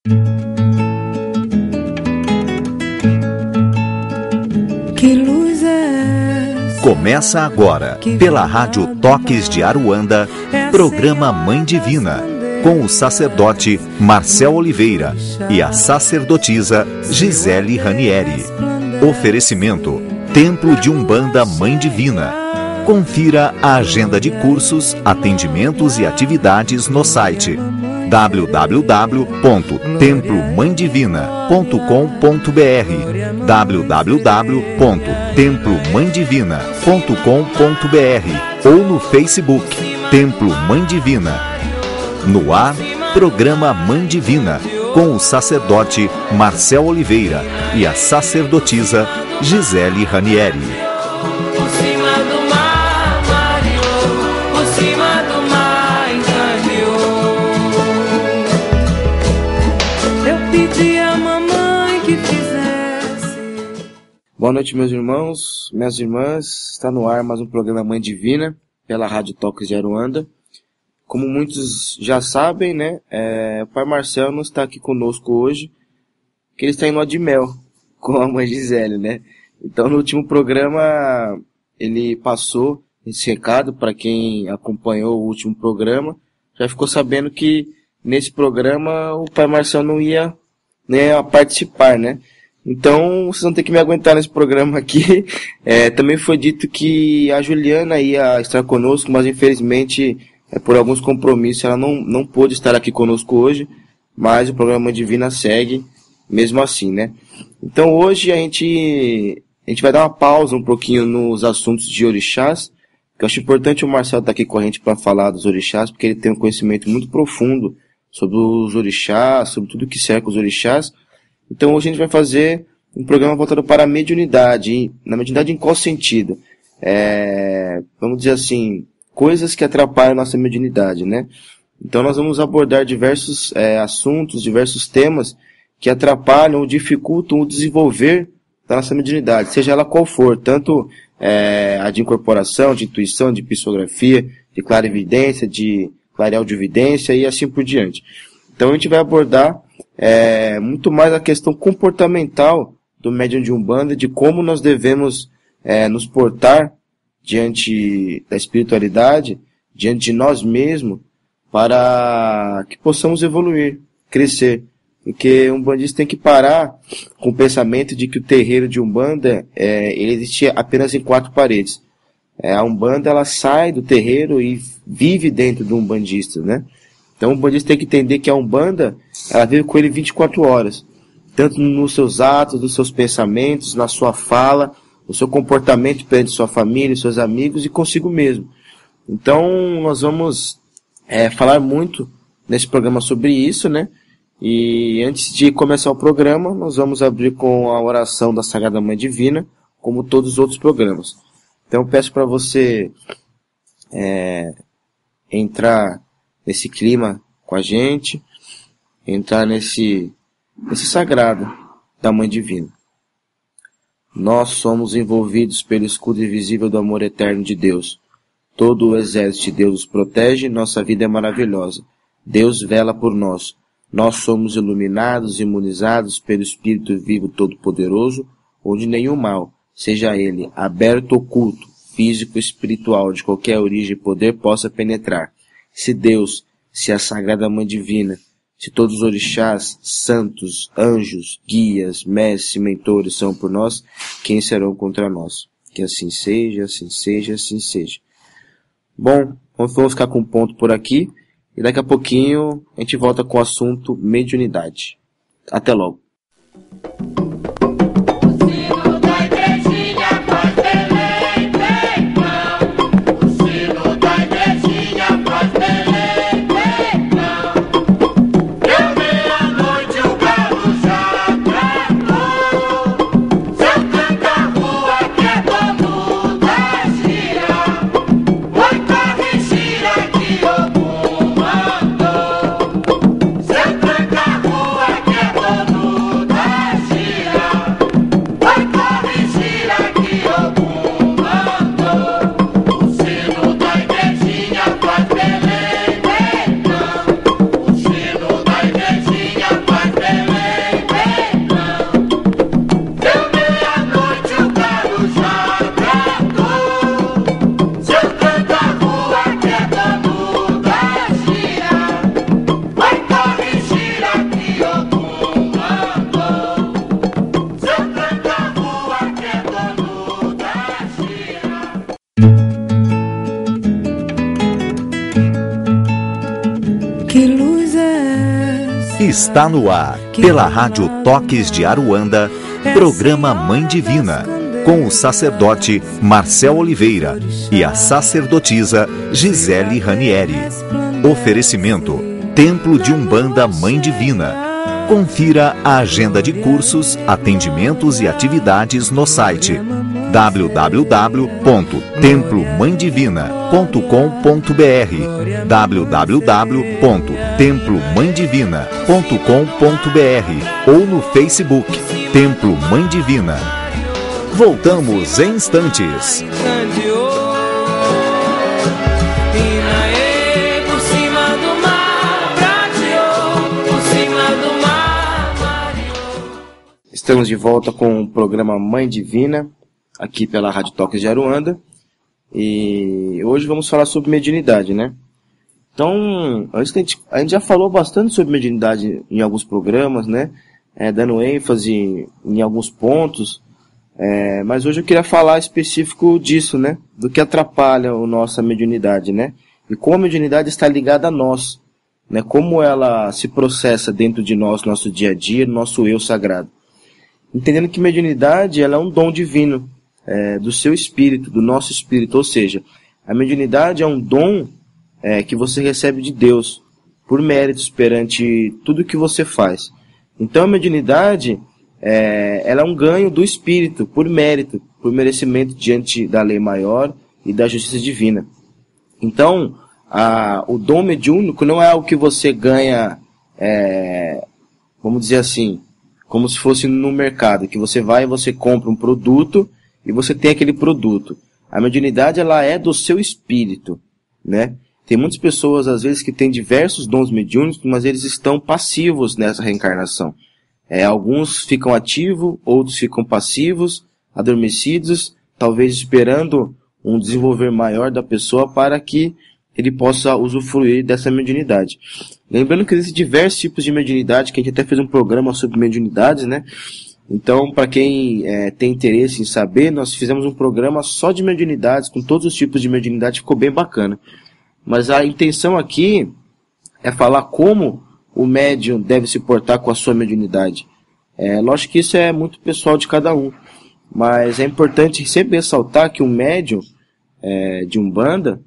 Que luz é essa? Começa agora, pela Rádio Toques de Aruanda, programa Mãe Divina, com o sacerdote Marcel Oliveira e a sacerdotisa Gisele Ranieri. Oferecimento: Templo de Umbanda Mãe Divina. Confira a agenda de cursos, atendimentos e atividades no site www.templomãedivina.com.br www.templomãedivina.com.br ou no Facebook Templo Mãe Divina. No ar, programa Mãe Divina, com o sacerdote Marcel Oliveira e a sacerdotisa Gisele Ranieri. Boa noite, meus irmãos, minhas irmãs. Está no ar mais um programa Mãe Divina, pela Rádio Toques de Aruanda. Como muitos já sabem, né, o pai Marcel não está aqui conosco hoje, porque ele está em lua de mel com a mãe Gisele, né? Então, no último programa, ele passou esse recado para quem acompanhou o último programa. Já ficou sabendo que nesse programa o pai Marcel não ia participar, né? Então, vocês vão ter que me aguentar nesse programa aqui. Também foi dito que a Juliana ia estar conosco, mas infelizmente, por alguns compromissos, ela não pôde estar aqui conosco hoje, mas o programa Divina segue mesmo assim, né? Então, hoje a gente vai dar uma pausa um pouquinho nos assuntos de orixás, que eu acho importante o Marcelo estar aqui com a gente para falar dos orixás, porque ele tem um conhecimento muito profundo sobre os orixás, sobre tudo que cerca os orixás. Então hoje a gente vai fazer um programa voltado para a mediunidade. Na mediunidade em qual sentido? Vamos dizer assim, coisas que atrapalham a nossa mediunidade, né? Então nós vamos abordar diversos assuntos, diversos temas que atrapalham ou dificultam o desenvolver da nossa mediunidade, seja ela qual for, tanto a de incorporação, de intuição, de psicografia, de clarividência, de clareaudiovidência e assim por diante. Então a gente vai abordar muito mais a questão comportamental do médium de Umbanda, de como nós devemos nos portar diante da espiritualidade, diante de nós mesmos, para que possamos evoluir, crescer. Porque um umbandista tem que parar com o pensamento de que o terreiro de Umbanda ele existe apenas em 4 paredes. A Umbanda ela sai do terreiro e vive dentro do umbandista, né? Então o umbandista tem que entender que a Umbanda, ela vive com ele 24 horas. Tanto nos seus atos, nos seus pensamentos, na sua fala, no seu comportamento perante sua família, seus amigos e consigo mesmo. Então nós vamos falar muito nesse programa sobre isso, né? E antes de começar o programa, nós vamos abrir com a oração da Sagrada Mãe Divina, como todos os outros programas. Então eu peço para você entrar nesse clima com a gente, entrar nesse sagrado da Mãe Divina. Nós somos envolvidos pelo escudo invisível do amor eterno de Deus. Todo o exército de Deus nos protege, nossa vida é maravilhosa. Deus vela por nós. Nós somos iluminados, imunizados pelo Espírito vivo todo-poderoso, onde nenhum mal, seja ele aberto ou oculto, físico, espiritual, de qualquer origem e poder, possa penetrar. Se Deus, se a Sagrada Mãe Divina, se todos os orixás, santos, anjos, guias, mestres e mentores são por nós, quem serão contra nós? Que assim seja, assim seja, assim seja. Bom, vamos ficar com um ponto por aqui, e daqui a pouquinho a gente volta com o assunto mediunidade. Até logo. Seu tranca-rua que é dono da gira. Está no ar, pela Rádio Toques de Aruanda, programa Mãe Divina, com o sacerdote Marcel Oliveira e a sacerdotisa Gisele Ranieri. Oferecimento: Templo de Umbanda Mãe Divina. Confira a agenda de cursos, atendimentos e atividades no site www.templomãedivina.com.br www.templomãedivina.com.br ou no Facebook Templo Mãe Divina. Voltamos em instantes. Estamos de volta com o programa Mãe Divina, aqui pela Rádio Toques de Aruanda. E hoje vamos falar sobre mediunidade, né? Então, a gente já falou bastante sobre mediunidade em alguns programas, né? Dando ênfase em alguns pontos. Mas hoje eu queria falar específico disso, né? Do que atrapalha a nossa mediunidade, né? E como a mediunidade está ligada a nós, né? Como ela se processa dentro de nós, no nosso dia a dia, no nosso eu sagrado. Entendendo que mediunidade ela é um dom divino, do seu espírito, do nosso espírito. Ou seja, a mediunidade é um dom que você recebe de Deus, por méritos perante tudo que você faz. Então a mediunidade ela é um ganho do espírito, por mérito, por merecimento diante da lei maior e da justiça divina. Então, o dom mediúnico não é algo que você ganha, vamos dizer assim, como se fosse no mercado, que você vai e você compra um produto e você tem aquele produto. A mediunidade ela é do seu espírito, né? Tem muitas pessoas, às vezes, que têm diversos dons mediúnicos, mas eles estão passivos nessa reencarnação. Alguns ficam ativos, outros ficam passivos, adormecidos, talvez esperando um desenvolver maior da pessoa para que ele possa usufruir dessa mediunidade. Lembrando que existem diversos tipos de mediunidade, que a gente até fez um programa sobre mediunidades, né? Então, para quem tem interesse em saber, nós fizemos um programa só de mediunidades, com todos os tipos de mediunidade, ficou bem bacana. Mas a intenção aqui é falar como o médium deve se portar com a sua mediunidade. Lógico que isso é muito pessoal de cada um, mas é importante sempre ressaltar que o médium de Umbanda,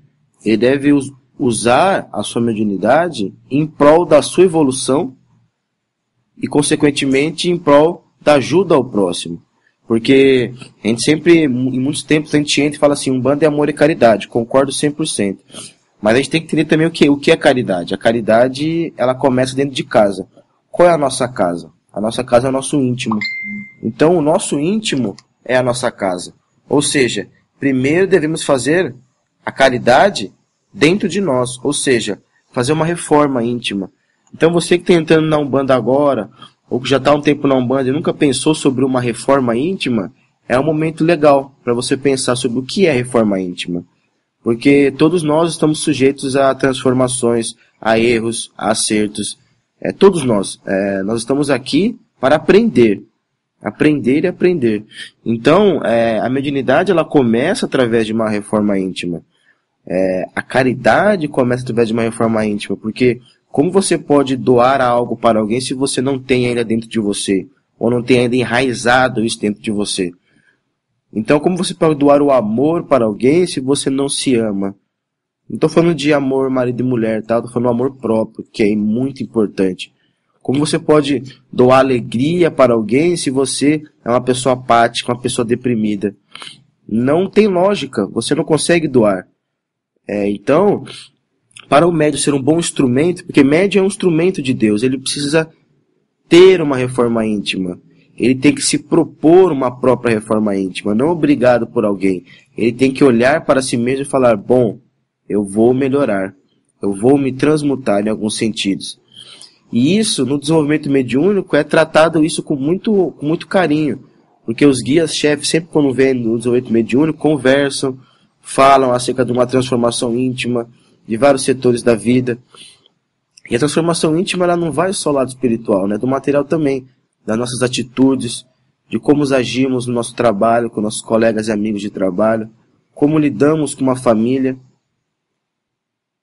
ele deve usar a sua mediunidade em prol da sua evolução e, consequentemente, em prol da ajuda ao próximo. Porque a gente sempre, em muitos tempos, a gente entra e fala assim, Umbanda é amor e caridade, concordo 100%. Mas a gente tem que entender também o que é caridade. A caridade, ela começa dentro de casa. Qual é a nossa casa? A nossa casa é o nosso íntimo. Então, o nosso íntimo é a nossa casa. Ou seja, primeiro devemos fazer a caridade dentro de nós, ou seja, fazer uma reforma íntima. Então você que está entrando na Umbanda agora, ou que já está há um tempo na Umbanda e nunca pensou sobre uma reforma íntima, é um momento legal para você pensar sobre o que é reforma íntima. Porque todos nós estamos sujeitos a transformações, a erros, a acertos. Todos nós. Nós estamos aqui para aprender. Aprender e aprender. Então, a mediunidade ela começa através de uma reforma íntima. A caridade começa através de uma reforma íntima, porque como você pode doar algo para alguém se você não tem ainda dentro de você, ou não tem ainda enraizado isso dentro de você? Então, como você pode doar o amor para alguém se você não se ama? Não estou falando de amor marido e mulher, tá? Estou falando do amor próprio, que é muito importante. Como você pode doar alegria para alguém se você é uma pessoa apática, uma pessoa deprimida? Não tem lógica, você não consegue doar. Então, para o médium ser um bom instrumento, porque médium é um instrumento de Deus, ele precisa ter uma reforma íntima. Ele tem que se propor uma própria reforma íntima, não obrigado por alguém. Ele tem que olhar para si mesmo e falar, bom, eu vou melhorar, eu vou me transmutar em alguns sentidos. E isso, no desenvolvimento mediúnico, é tratado isso com muito carinho, porque os guias-chefes, sempre quando vêm no desenvolvimento mediúnico, conversam, falam acerca de uma transformação íntima de vários setores da vida. E a transformação íntima ela não vai só ao lado espiritual, né? Do material também, das nossas atitudes, de como agimos no nosso trabalho, com nossos colegas e amigos de trabalho, como lidamos com uma família,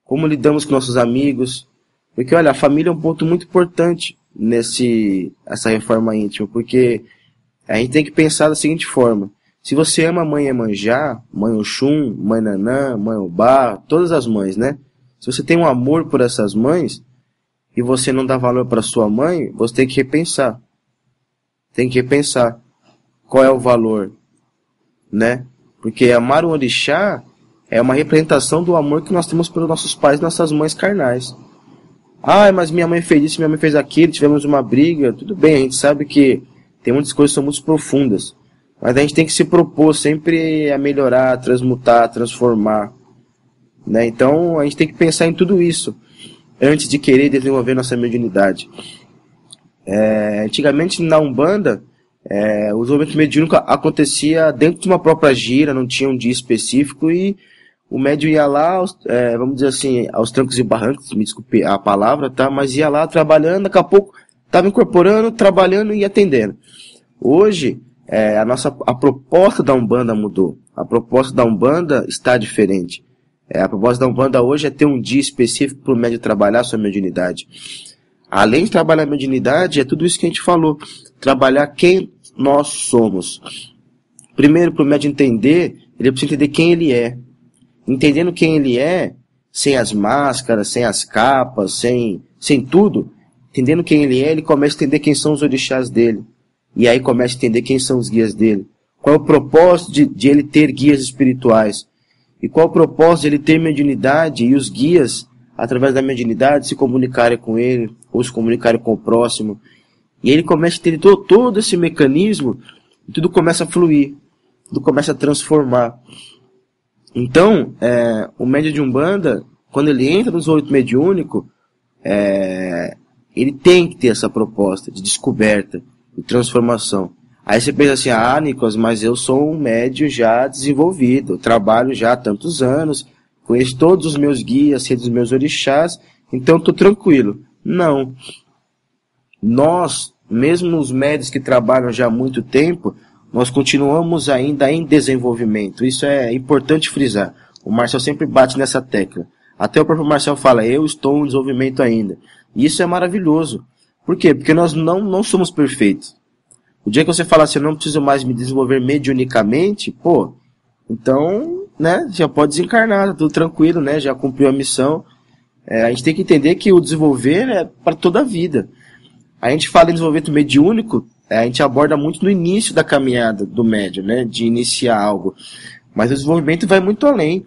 como lidamos com nossos amigos. Porque, olha, a família é um ponto muito importante. essa reforma íntima, porque a gente tem que pensar da seguinte forma: se você ama mãe Iemanjá, mãe Oxum, mãe Nanã, mãe Obá, todas as mães, né? Se você tem um amor por essas mães e você não dá valor para sua mãe, você tem que repensar. Tem que repensar qual é o valor, né? Porque amar um orixá é uma representação do amor que nós temos pelos nossos pais e nossas mães carnais. Ah, mas minha mãe fez isso, minha mãe fez aquilo, tivemos uma briga. Tudo bem, a gente sabe que tem muitas coisas que são muito profundas. Mas a gente tem que se propor sempre a melhorar, a transmutar, a transformar, né? Então a gente tem que pensar em tudo isso antes de querer desenvolver nossa mediunidade. Antigamente na Umbanda, o desenvolvimento mediúnico acontecia dentro de uma própria gira, não tinha um dia específico, e o médium ia lá, vamos dizer assim, aos trancos e barrancos, me desculpe a palavra, tá? Mas ia lá trabalhando, daqui a pouco estava incorporando, trabalhando e atendendo. Hoje, a proposta da Umbanda mudou. A proposta da Umbanda está diferente. A proposta da Umbanda hoje é ter um dia específico para o médium trabalhar a sua mediunidade. Além de trabalhar a mediunidade, é tudo isso que a gente falou. Trabalhar quem nós somos. Primeiro, para o médium entender, ele precisa entender quem ele é. Entendendo quem ele é, sem as máscaras, sem as capas, sem tudo, entendendo quem ele é, ele começa a entender quem são os orixás dele. E aí começa a entender quem são os guias dele. Qual é o propósito de ele ter guias espirituais? E qual é o propósito de ele ter mediunidade e os guias, através da mediunidade, se comunicarem com ele, ou se comunicarem com o próximo. E aí ele começa a entender todo esse mecanismo, e tudo começa a fluir, tudo começa a transformar. Então, o médium de Umbanda, quando ele entra no desenvolvimento mediúnico, ele tem que ter essa proposta de descoberta, de transformação. Aí você pensa assim, Nicolas, mas eu sou um médium já desenvolvido, eu trabalho já há tantos anos, conheço todos os meus guias, sei dos meus orixás, então estou tranquilo. Não. Nós, mesmo os médios que trabalham já há muito tempo, nós continuamos ainda em desenvolvimento. Isso é importante frisar. O Marcel sempre bate nessa tecla. Até o próprio Marcel fala, eu estou em desenvolvimento ainda. E isso é maravilhoso. Por quê? Porque nós não somos perfeitos. O dia que você falar assim, eu não preciso mais me desenvolver mediunicamente, então, né, já pode desencarnar, tá tudo tranquilo, né, já cumpriu a missão. A gente tem que entender que o desenvolver é para toda a vida. A gente fala em desenvolvimento mediúnico, a gente aborda muito no início da caminhada do médium, né, de iniciar algo. Mas o desenvolvimento vai muito além.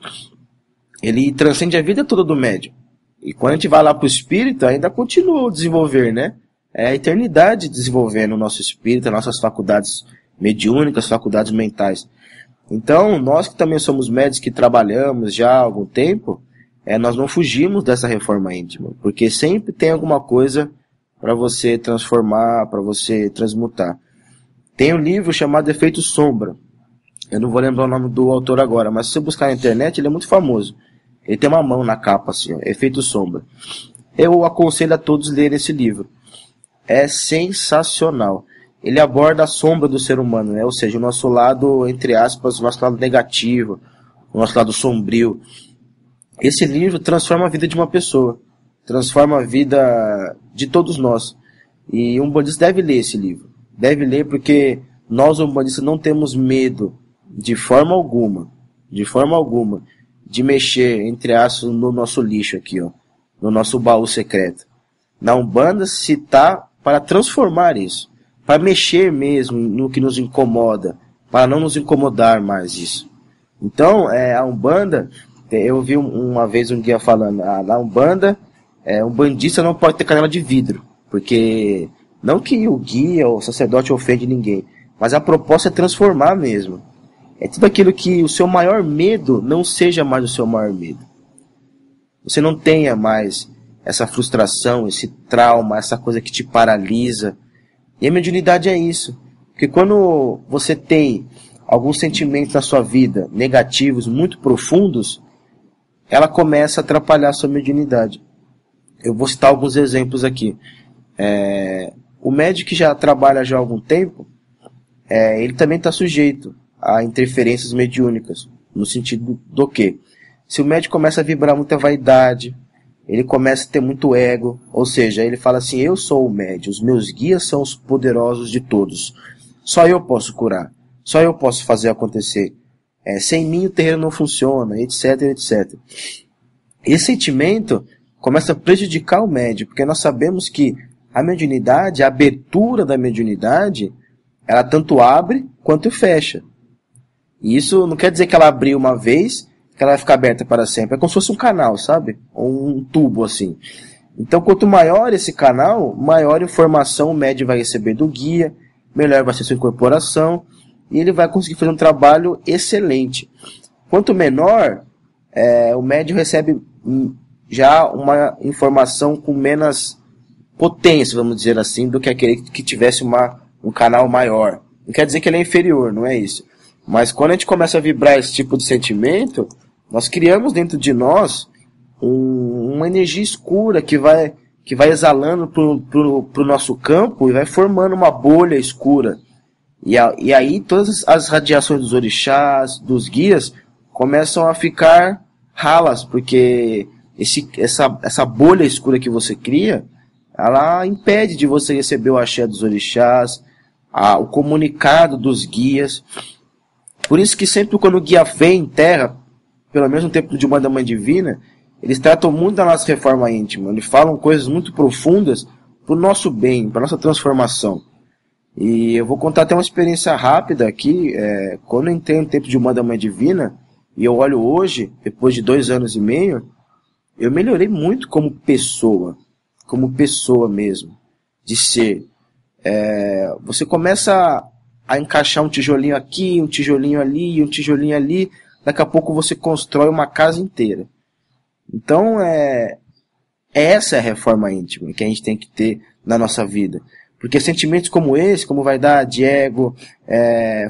Ele transcende a vida toda do médium. E quando a gente vai lá para o espírito, ainda continua o desenvolver, né? É a eternidade desenvolvendo o nosso espírito, as nossas faculdades mediúnicas, faculdades mentais. Então, nós que também somos médios que trabalhamos já há algum tempo, nós não fugimos dessa reforma íntima, porque sempre tem alguma coisa para você transformar, para você transmutar. Tem um livro chamado Efeito Sombra. Eu não vou lembrar o nome do autor agora, mas se você buscar na internet, ele é muito famoso. Ele tem uma mão na capa, assim, Efeito Sombra. Eu aconselho a todos lerem esse livro. É sensacional. Ele aborda a sombra do ser humano, né? Ou seja, o nosso lado, entre aspas, o nosso lado negativo, o nosso lado sombrio. Esse livro transforma a vida de uma pessoa, transforma a vida de todos nós. E um umbandista deve ler esse livro. Deve ler porque nós, umbandistas, não temos medo, de forma alguma, de mexer, entre aspas, no nosso lixo aqui, no nosso baú secreto. Na Umbanda se está para transformar isso, para mexer mesmo no que nos incomoda, para não nos incomodar mais isso. Então, a Umbanda, eu vi uma vez um guia falando, na Umbanda, um bandista não pode ter canela de vidro, porque não que o guia ou o sacerdote ofende ninguém, mas a proposta é transformar mesmo. É tudo aquilo que o seu maior medo não seja mais o seu maior medo. Você não tenha mais essa frustração, esse trauma, essa coisa que te paralisa. E a mediunidade é isso. Porque quando você tem alguns sentimentos na sua vida negativos, muito profundos, ela começa a atrapalhar a sua mediunidade. Eu vou citar alguns exemplos aqui. O médico que já trabalha já há algum tempo, ele também está sujeito a interferências mediúnicas, no sentido do que? Se o médico começa a vibrar muita vaidade, ele começa a ter muito ego, ou seja, ele fala assim, eu sou o médium, os meus guias são os poderosos de todos, só eu posso curar, só eu posso fazer acontecer, sem mim o terreiro não funciona, etc, etc. Esse sentimento começa a prejudicar o médium, porque nós sabemos que a mediunidade, a abertura da mediunidade, ela tanto abre quanto fecha. E isso não quer dizer que ela abriu uma vez, que ela vai ficar aberta para sempre. É como se fosse um canal, sabe? Ou um tubo, assim. Então, quanto maior esse canal, maior informação o médium vai receber do guia, melhor vai ser sua incorporação, e ele vai conseguir fazer um trabalho excelente. Quanto menor, o médium recebe já uma informação com menos potência, vamos dizer assim, do que aquele que tivesse um canal maior. Não quer dizer que ele é inferior, não é isso. Mas quando a gente começa a vibrar esse tipo de sentimento, nós criamos dentro de nós uma energia escura que vai exalando pro nosso campo e vai formando uma bolha escura. E aí todas as radiações dos orixás, dos guias, começam a ficar ralas, porque essa bolha escura que você cria, ela impede de você receber o axé dos orixás, o comunicado dos guias. Por isso que sempre quando o guia vem em terra, pelo menos no tempo de uma da Mãe Divina, eles tratam muito da nossa reforma íntima. Eles falam coisas muito profundas para o nosso bem, para a nossa transformação. E eu vou contar até uma experiência rápida aqui. Quando eu entrei no tempo de uma da Mãe Divina, e eu olho hoje, depois de 2 anos e meio, eu melhorei muito como pessoa mesmo, de ser. Você começa a encaixar um tijolinho aqui, um tijolinho ali, um tijolinho ali, daqui a pouco você constrói uma casa inteira. Então, essa é a reforma íntima que a gente tem que ter na nossa vida. Porque sentimentos como esse, como vaidade, ego,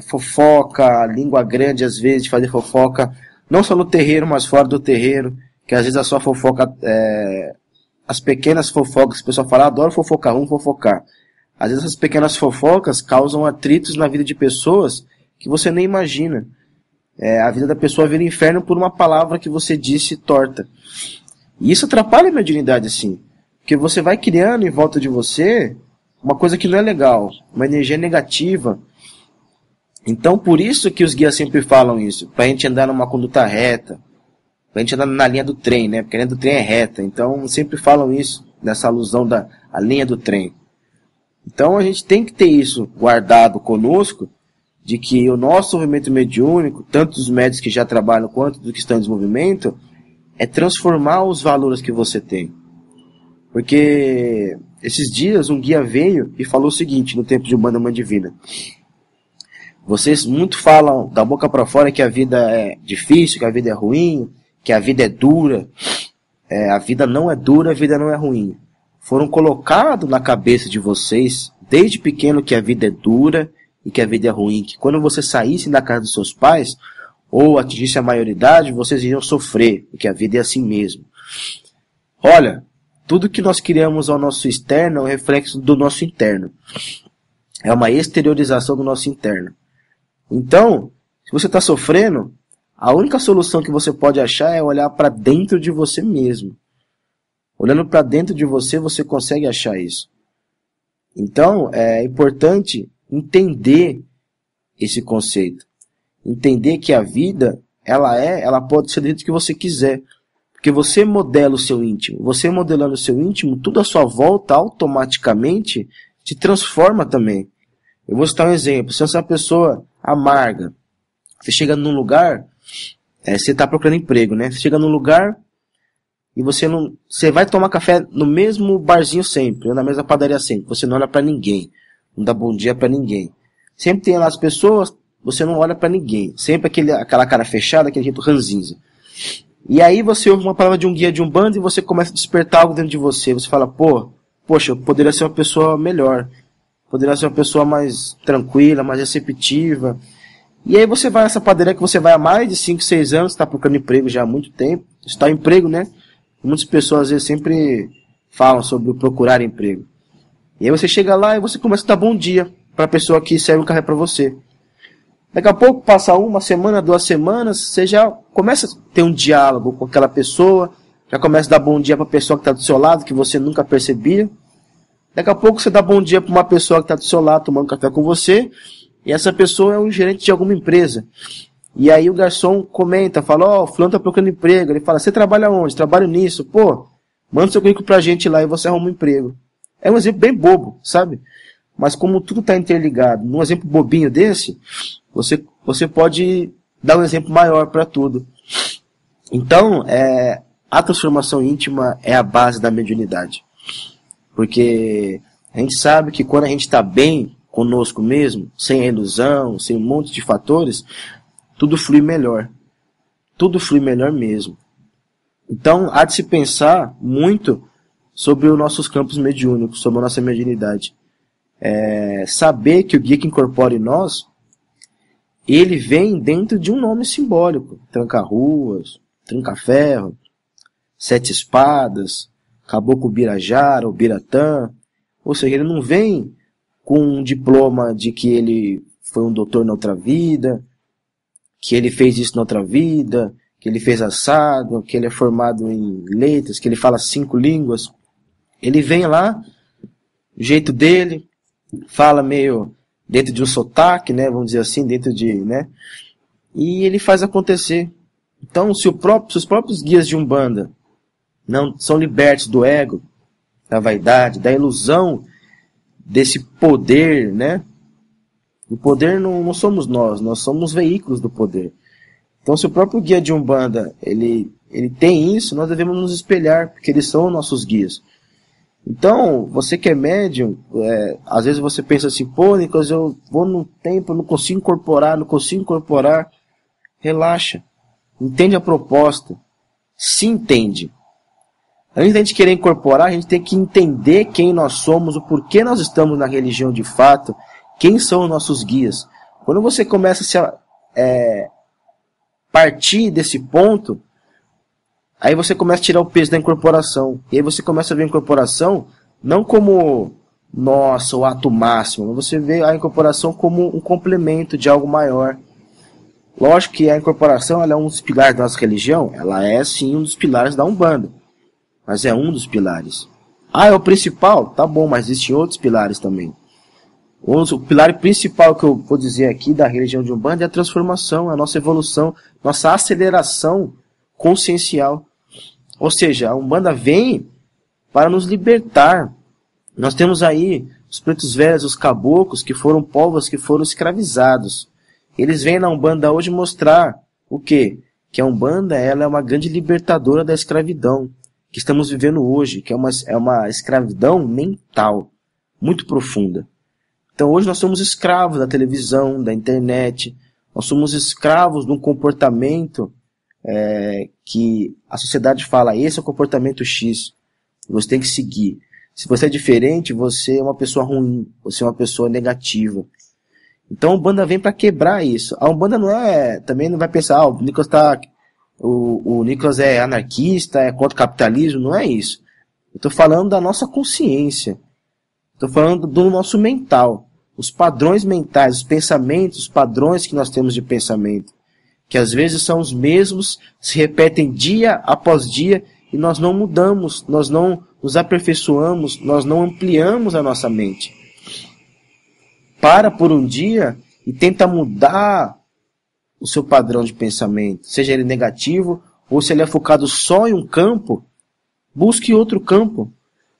fofoca, língua grande às vezes, de fazer fofoca, não só no terreiro, mas fora do terreiro, que às vezes a sua fofoca, as pequenas fofocas, o pessoal fala, adoro fofocar, vamos fofocar. Às vezes essas pequenas fofocas causam atritos na vida de pessoas que você nem imagina. A vida da pessoa vira inferno por uma palavra que você disse torta. E isso atrapalha a mediunidade, sim. Porque você vai criando em volta de você uma coisa que não é legal, uma energia negativa. Então, por isso que os guias sempre falam isso, pra gente andar numa conduta reta, pra gente andar na linha do trem, né? Porque a linha do trem é reta. Então, sempre falam isso, nessa alusão da linha do trem. Então, a gente tem que ter isso guardado conosco, de que o nosso movimento mediúnico, tanto dos médios que já trabalham quanto dos que estão em desenvolvimento, é transformar os valores que você tem. Porque esses dias um guia veio e falou o seguinte, no tempo de Umbanda Mãe Divina. Vocês muito falam da boca para fora que a vida é difícil, que a vida é ruim, que a vida é dura. A vida não é dura, a vida não é ruim. Foram colocados na cabeça de vocês, desde pequeno, que a vida é dura e que a vida é ruim. Que quando você saísse da casa dos seus pais, ou atingisse a maioridade, vocês iriam sofrer, porque a vida é assim mesmo. Olha, tudo que nós criamos ao nosso externo é um reflexo do nosso interno. É uma exteriorização do nosso interno. Então, se você está sofrendo, a única solução que você pode achar é olhar para dentro de você mesmo. Olhando para dentro de você, você consegue achar isso. Então, é importante entender esse conceito. Entender que a vida, ela pode ser do jeito que você quiser. Porque você modela o seu íntimo. Você modelando o seu íntimo, tudo à sua volta automaticamente te transforma também. Eu vou citar um exemplo. Se você é uma pessoa amarga, você chega num lugar, você está procurando emprego, né? Você chega num lugar e você vai tomar café no mesmo barzinho sempre, ou na mesma padaria sempre. Você não olha para ninguém, não dá bom dia para ninguém. Sempre tem lá as pessoas, você não olha para ninguém. Sempre aquela cara fechada, aquele jeito ranzinza. E aí você ouve uma palavra de um guia de Umbanda e você começa a despertar algo dentro de você. Você fala, poxa, eu poderia ser uma pessoa melhor. Poderia ser uma pessoa mais tranquila, mais receptiva. E aí você vai nessa padaria que você vai há mais de 5, 6 anos, está procurando emprego já há muito tempo. Está em emprego, né? Muitas pessoas às vezes sempre falam sobre procurar emprego. E aí você chega lá e você começa a dar bom dia para a pessoa que serve um café para você. Daqui a pouco, passa 1 semana, 2 semanas, você já começa a ter um diálogo com aquela pessoa, Já começa a dar bom dia para a pessoa que está do seu lado, que você nunca percebia. Daqui a pouco você dá bom dia para uma pessoa que está do seu lado, tomando café com você, e essa pessoa é um gerente de alguma empresa. E aí o garçom comenta, fala, o fulano está procurando emprego. Ele fala, você trabalha onde? Trabalho nisso. Pô, manda seu currículo pra gente lá e você arruma um emprego. É um exemplo bem bobo, sabe? Mas como tudo está interligado, num exemplo bobinho desse, você pode dar um exemplo maior para tudo. Então, a transformação íntima é a base da mediunidade. Porque a gente sabe que quando a gente está bem conosco mesmo, sem a ilusão, sem um monte de fatores, tudo flui melhor. Tudo flui melhor mesmo. Então, há de se pensar muito sobre os nossos campos mediúnicos, sobre a nossa mediunidade. Saber que o guia que incorpora em nós, ele vem dentro de um nome simbólico. Tranca-ruas, tranca-ferro, sete espadas, caboclo birajara ou biratã. Ou seja, ele não vem com um diploma de que ele foi um doutor na outra vida, que ele fez isso na outra vida, que ele fez assado, que ele é formado em letras, que ele fala 5 línguas. Ele vem lá, do jeito dele, fala meio dentro de um sotaque, né, vamos dizer assim, dentro de, né, e ele faz acontecer. Então, se os próprios guias de Umbanda não são libertos do ego, da vaidade, da ilusão desse poder, né? O poder não somos nós somos veículos do poder. Então, se o próprio guia de Umbanda ele tem isso, nós devemos nos espelhar, porque eles são nossos guias. Então, você que é médium, às vezes você pensa assim, pô, Nicolas, eu vou no tempo, não consigo incorporar. Relaxa. Entende a proposta. Se entende. Antes da gente querer incorporar, a gente tem que entender quem nós somos, o porquê nós estamos na religião de fato, quem são os nossos guias. Quando você começa a partir desse ponto, aí você começa a tirar o peso da incorporação. E aí você começa a ver a incorporação não como, nossa, o ato máximo. Você vê a incorporação como um complemento de algo maior. Lógico que a incorporação ela é um dos pilares da nossa religião. Ela é sim um dos pilares da Umbanda. Mas é um dos pilares. É o principal? Tá bom, mas existem outros pilares também. O pilar principal que eu vou dizer aqui da religião de Umbanda é a transformação, a nossa evolução, nossa aceleração consciencial. Ou seja, a Umbanda vem para nos libertar. Nós temos aí os pretos velhos, os caboclos, que foram povos que foram escravizados. Eles vêm na Umbanda hoje mostrar o quê? Que a Umbanda ela é uma grande libertadora da escravidão que estamos vivendo hoje, que é uma escravidão mental muito profunda. Então hoje nós somos escravos da televisão, da internet, nós somos escravos de um comportamento que a sociedade fala, esse é o comportamento X, você tem que seguir. Se você é diferente, você é uma pessoa ruim, você é uma pessoa negativa. Então a Umbanda vem para quebrar isso. A Umbanda também não vai pensar, o Nicolas o Nicolas é anarquista, é contra o capitalismo, não é isso. Eu estou falando da nossa consciência, estou falando do nosso mental, os padrões mentais, os pensamentos, os padrões que nós temos de pensamento, que às vezes são os mesmos, se repetem dia após dia, e nós não mudamos, nós não nos aperfeiçoamos, nós não ampliamos a nossa mente. Para por um dia e tenta mudar o seu padrão de pensamento, seja ele negativo, ou se ele é focado só em um campo, busque outro campo.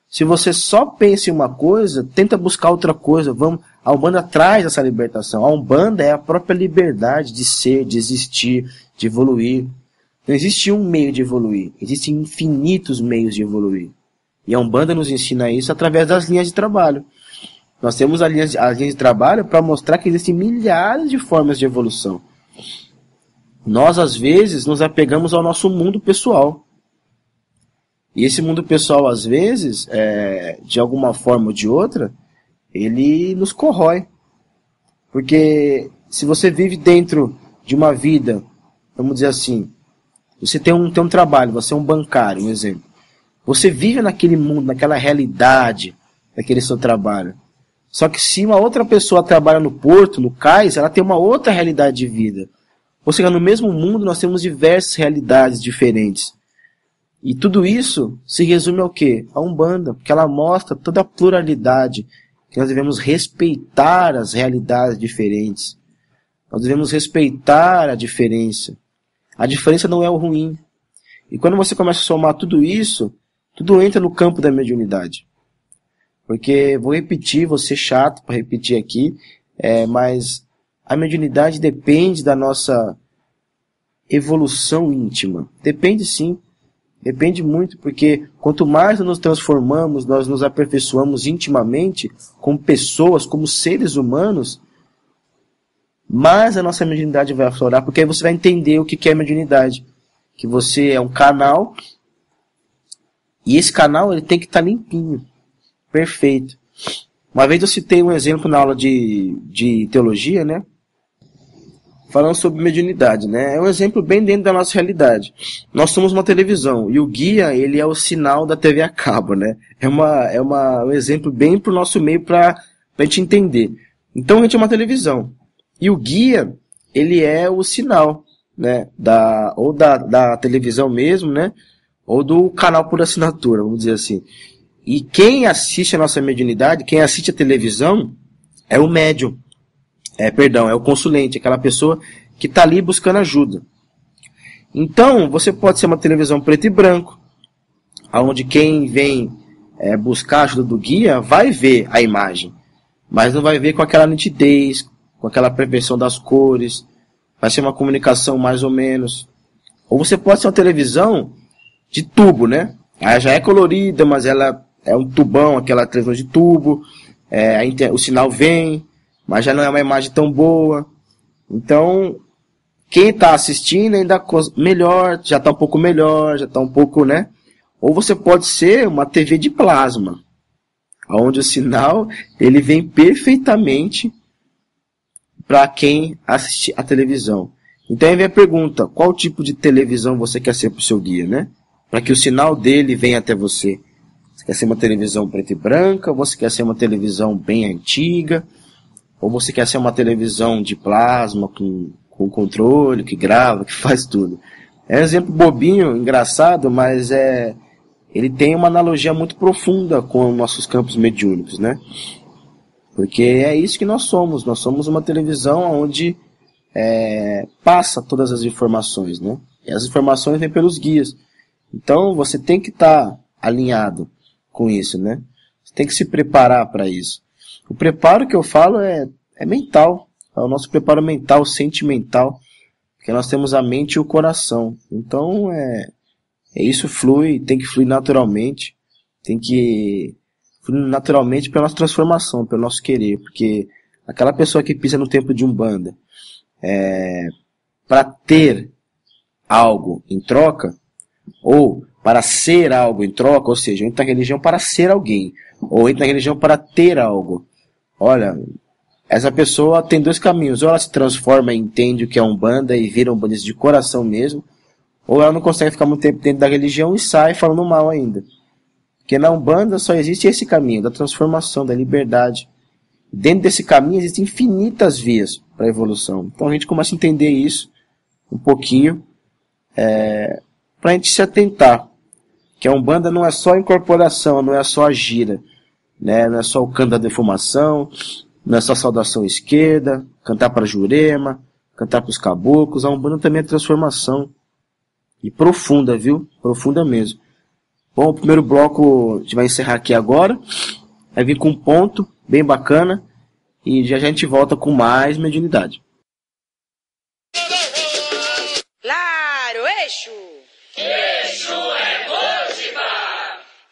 Se você só pensa em uma coisa, tenta buscar outra coisa. A Umbanda traz essa libertação. A Umbanda é a própria liberdade de ser, de existir, de evoluir. Não existe um meio de evoluir, existem infinitos meios de evoluir. E a Umbanda nos ensina isso através das linhas de trabalho. Nós temos as linhas de trabalho para mostrar que existem milhares de formas de evolução. Nós, às vezes, nos apegamos ao nosso mundo pessoal. E esse mundo pessoal, às vezes, de alguma forma ou de outra, ele nos corrói. Porque se você vive dentro de uma vida, vamos dizer assim, você tem um trabalho, você é um bancário, um exemplo. Você vive naquele mundo, naquela realidade, daquele seu trabalho. Só que se uma outra pessoa trabalha no porto, no cais, ela tem uma outra realidade de vida. Ou seja, no mesmo mundo nós temos diversas realidades diferentes. E tudo isso se resume ao quê? A Umbanda, porque ela mostra toda a pluralidade, que nós devemos respeitar as realidades diferentes. Nós devemos respeitar a diferença. A diferença não é o ruim. E quando você começa a somar tudo isso, tudo entra no campo da mediunidade. Porque, vou repetir, vou ser chato para repetir aqui, mas a mediunidade depende da nossa evolução íntima. Depende sim. Depende muito, porque quanto mais nos transformamos, nós nos aperfeiçoamos intimamente, como pessoas, como seres humanos, mais a nossa mediunidade vai aflorar, porque aí você vai entender o que é mediunidade. Que você é um canal, e esse canal ele tem que estar limpinho, perfeito. Uma vez eu citei um exemplo na aula de teologia, né? Falando sobre mediunidade, né? É um exemplo bem dentro da nossa realidade. Nós somos uma televisão, e o guia, ele é o sinal da TV a cabo, né? É um exemplo bem pro nosso meio para a gente entender. Então a gente é uma televisão. E o guia, ele é o sinal, né? Da televisão mesmo, né? Ou do canal por assinatura, vamos dizer assim. E quem assiste a nossa mediunidade, quem assiste a televisão, é o médium. É o consulente, aquela pessoa que está ali buscando ajuda. Então, você pode ser uma televisão preto e branco, onde quem vem buscar a ajuda do guia vai ver a imagem, mas não vai ver com aquela nitidez, com aquela perfeição das cores, vai ser uma comunicação mais ou menos. Ou você pode ser uma televisão de tubo, né? Ela já é colorida, mas ela é um tubão, aquela televisão de tubo, o sinal vem, mas já não é uma imagem tão boa. Então, quem está assistindo ainda melhor, já está um pouco melhor, já está um pouco, né? Ou você pode ser uma TV de plasma, onde o sinal ele vem perfeitamente para quem assiste a televisão. Então aí vem a pergunta, qual tipo de televisão você quer ser para o seu guia, né? Para que o sinal dele venha até você. Você quer ser uma televisão preta e branca, ou você quer ser uma televisão bem antiga, ou você quer ser uma televisão de plasma, com controle, que grava, que faz tudo. É um exemplo bobinho, engraçado, mas ele tem uma analogia muito profunda com nossos campos mediúnicos, né? Porque é isso que nós somos. Nós somos uma televisão onde passa todas as informações, né? E as informações vêm pelos guias. Então, você tem que estar alinhado com isso, né? Você tem que se preparar para isso. O preparo que eu falo é mental. É o nosso preparo mental, sentimental. Porque nós temos a mente e o coração. Então, isso flui, tem que fluir naturalmente. Tem que fluir naturalmente pela nossa transformação, pelo nosso querer. Porque aquela pessoa que pisa no templo de Umbanda, para ter algo em troca, ou para ser algo em troca, ou seja, entra na religião para ser alguém, ou entra na religião para ter algo. Olha, essa pessoa tem dois caminhos, ou ela se transforma e entende o que é Umbanda e vira umbandista de coração mesmo, ou ela não consegue ficar muito tempo dentro da religião e sai falando mal ainda. Porque na Umbanda só existe esse caminho, da transformação, da liberdade. Dentro desse caminho existem infinitas vias para a evolução. Então a gente começa a entender isso um pouquinho, para a gente se atentar. Que a Umbanda não é só incorporação, não é só a gira, né? Não é só o canto da defumação, não é só saudação esquerda, cantar para Jurema, cantar para os caboclos. A Umbanda também é transformação. E profunda, viu? Profunda mesmo. Bom, o primeiro bloco a gente vai encerrar aqui agora. Vai vir com um ponto bem bacana. E já a gente volta com mais mediunidade. Claro, Exu! Exu é Mojiba!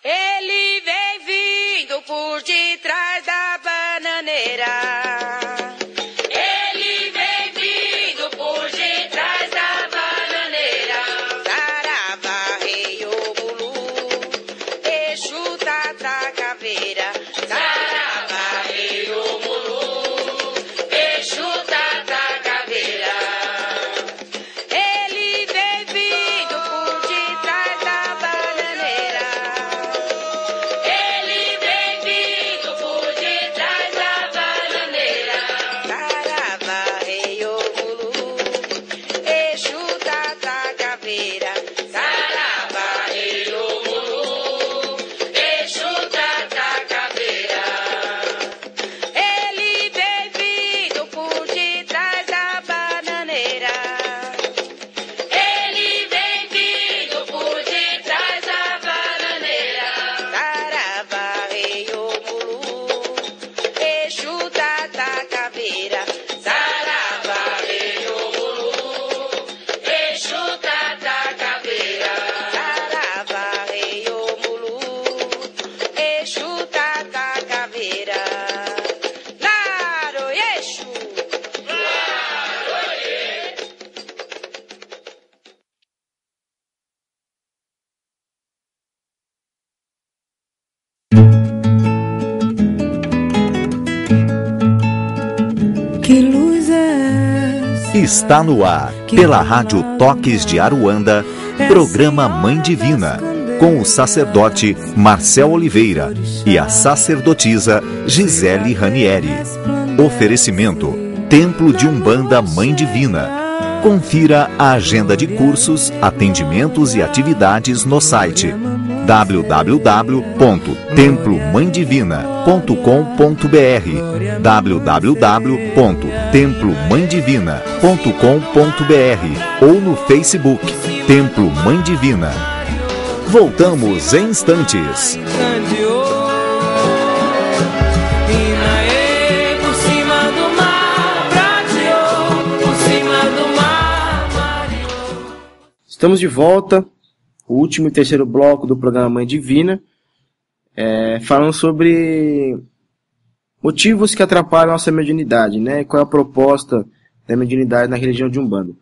Ele vem vindo por detrás da bananeira. Ele vem vindo por detrás da bananeira. Saravá, rei Ogulu, Exu Tata Caveira. Saravá, rei Ogulu, Exu Tata Caveira. Ele vem vindo por detrás da bananeira. Ele vem vindo por detrás da bananeira. Está no ar, pela Rádio Toques de Aruanda, programa Mãe Divina, com o sacerdote Marcel Oliveira e a sacerdotisa Gisele Ranieri. Oferecimento: Templo de Umbanda Mãe Divina. Confira a agenda de cursos, atendimentos e atividades no site www.templomãedivina.com.br www.templomãedivina.com.br ou no Facebook Templo Mãe Divina. Voltamos em instantes. Estamos de volta, o último e terceiro bloco do programa Mãe Divina, falando sobre motivos que atrapalham a nossa mediunidade, né? Qual é a proposta da mediunidade na religião de Umbanda.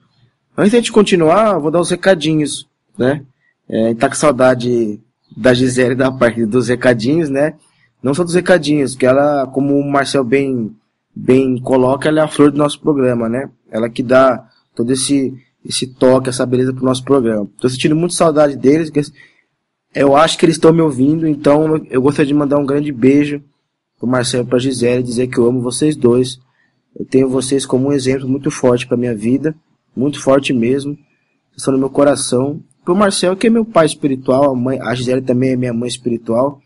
Antes de a gente continuar, eu vou dar os recadinhos, né? Tá com saudade da Gisele da parte dos recadinhos, né? Não só dos recadinhos, que ela, como o Marcel bem coloca, ela é a flor do nosso programa, né? Ela que dá todo esse toque, essa beleza pro nosso programa. Tô sentindo muito saudade deles, porque eu acho que eles estão me ouvindo, então eu gostaria de mandar um grande beijo pro Marcel e pra Gisele, dizer que eu amo vocês dois. Eu tenho vocês como um exemplo muito forte pra minha vida, muito forte mesmo. Vocês estão no meu coração. Pro Marcel, que é meu pai espiritual, a Gisele também é minha mãe espiritual,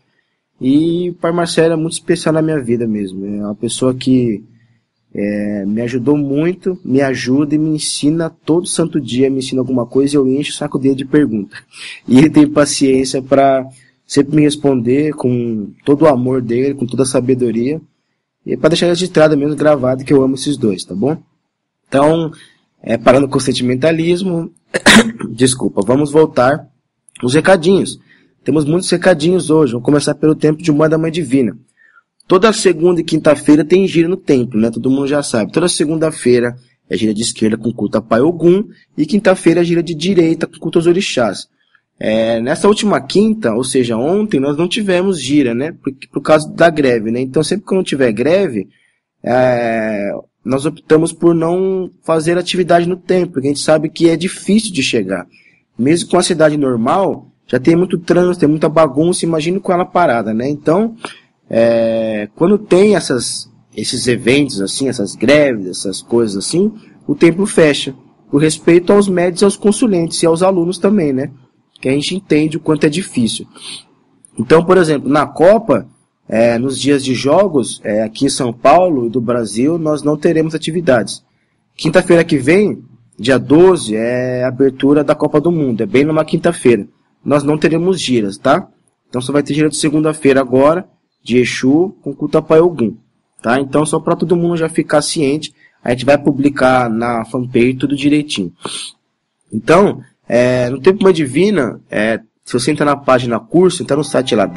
e o pai Marcel é muito especial na minha vida mesmo. É uma pessoa que me ajudou muito, me ajuda e me ensina todo santo dia, me ensina alguma coisa e eu encho o saco dele de pergunta. E ele tem paciência para sempre me responder com todo o amor dele, com toda a sabedoria, e para deixar registrado mesmo, gravado, que eu amo esses dois, tá bom? Então, parando com o sentimentalismo, desculpa, vamos voltar os recadinhos. Temos muitos recadinhos hoje, vamos começar pelo Templo de Umbanda Mãe Divina. Toda segunda e quinta-feira tem gira no templo, né? Todo mundo já sabe. Toda segunda-feira é gira de esquerda com culto a Pai Ogum e quinta-feira é gira de direita com culto aos orixás. Nessa última quinta, ou seja, ontem, nós não tivemos gira, né? Por causa da greve, né? Então sempre que não tiver greve, nós optamos por não fazer atividade no templo, porque a gente sabe que é difícil de chegar. Mesmo com a cidade normal, já tem muito trânsito, tem muita bagunça, imagine com ela parada, né? Então, quando tem esses eventos assim, essas greves, essas coisas assim, o templo fecha, por respeito aos médicos e aos consulentes e aos alunos também, né? Que a gente entende o quanto é difícil. Então, por exemplo, na Copa, nos dias de jogos, aqui em São Paulo e do Brasil, nós não teremos atividades. Quinta-feira que vem, dia 12, é a abertura da Copa do Mundo, é bem numa quinta-feira. Nós não teremos giras, tá? Então só vai ter gira de segunda-feira agora, de Exu com culto a Pai Ogum, tá? Então só para todo mundo já ficar ciente, a gente vai publicar na fanpage tudo direitinho. Então, no Templo Mãe Divina, se você entrar na página curso, entrar no site lá,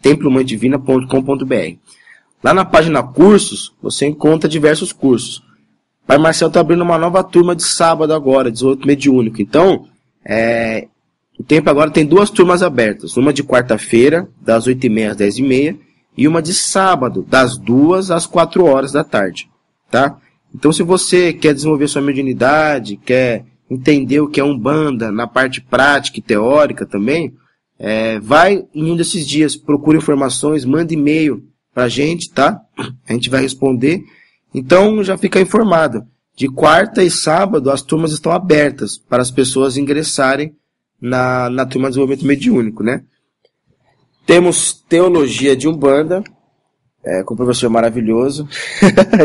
templomãedivina.com.br. Lá na página cursos, você encontra diversos cursos. O Pai Marcel está abrindo uma nova turma de sábado agora, 18 mediúnico. Então, o tempo agora tem 2 turmas abertas, uma de quarta-feira, das 8h30 às 10h30, e uma de sábado, das 2 às 4 horas da tarde, tá? Então, se você quer desenvolver sua mediunidade, quer entender o que é Umbanda, na parte prática e teórica também, vai em um desses dias, procura informações, manda e-mail pra gente, tá? A gente vai responder. Então, já fica informado. De quarta e sábado, as turmas estão abertas para as pessoas ingressarem na turma de desenvolvimento mediúnico, né? Temos teologia de Umbanda, com o professor maravilhoso,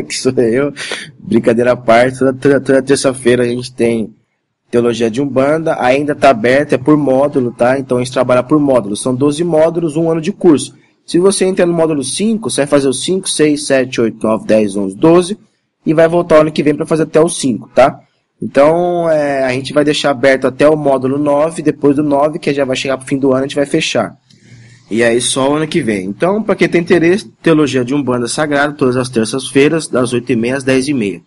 que sou eu, brincadeira à parte, toda terça-feira a gente tem teologia de Umbanda, ainda está aberta, é por módulo, tá? Então a gente trabalha por módulo, são 12 módulos, 1 ano de curso. Se você entra no módulo 5, você vai fazer os 5, 6, 7, 8, 9, 10, 11, 12, e vai voltar o ano que vem para fazer até os 5, tá? Então, a gente vai deixar aberto até o módulo 9, depois do 9, que já vai chegar pro fim do ano, a gente vai fechar. E aí só o ano que vem. Então, para quem tem interesse, teologia de Umbanda Sagrada, todas as terças-feiras, das 8h30 às 10h30.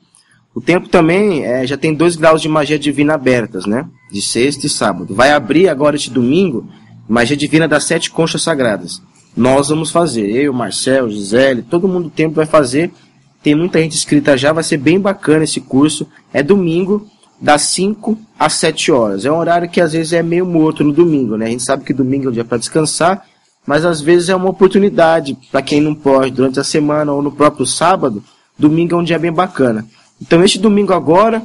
O tempo também já tem 2 graus de magia divina abertas, né? De sexta e sábado. Vai abrir agora este domingo, magia divina das 7 conchas sagradas. Nós vamos fazer, eu, Marcel, Gisele, todo mundo do tempo vai fazer tem muita gente inscrita já, vai ser bem bacana esse curso. É domingo, das 5 às 7 horas. É um horário que às vezes é meio morto no domingo, né? A gente sabe que domingo é um dia para descansar, mas às vezes é uma oportunidade para quem não pode durante a semana ou no próprio sábado. Domingo é um dia bem bacana. Então este domingo agora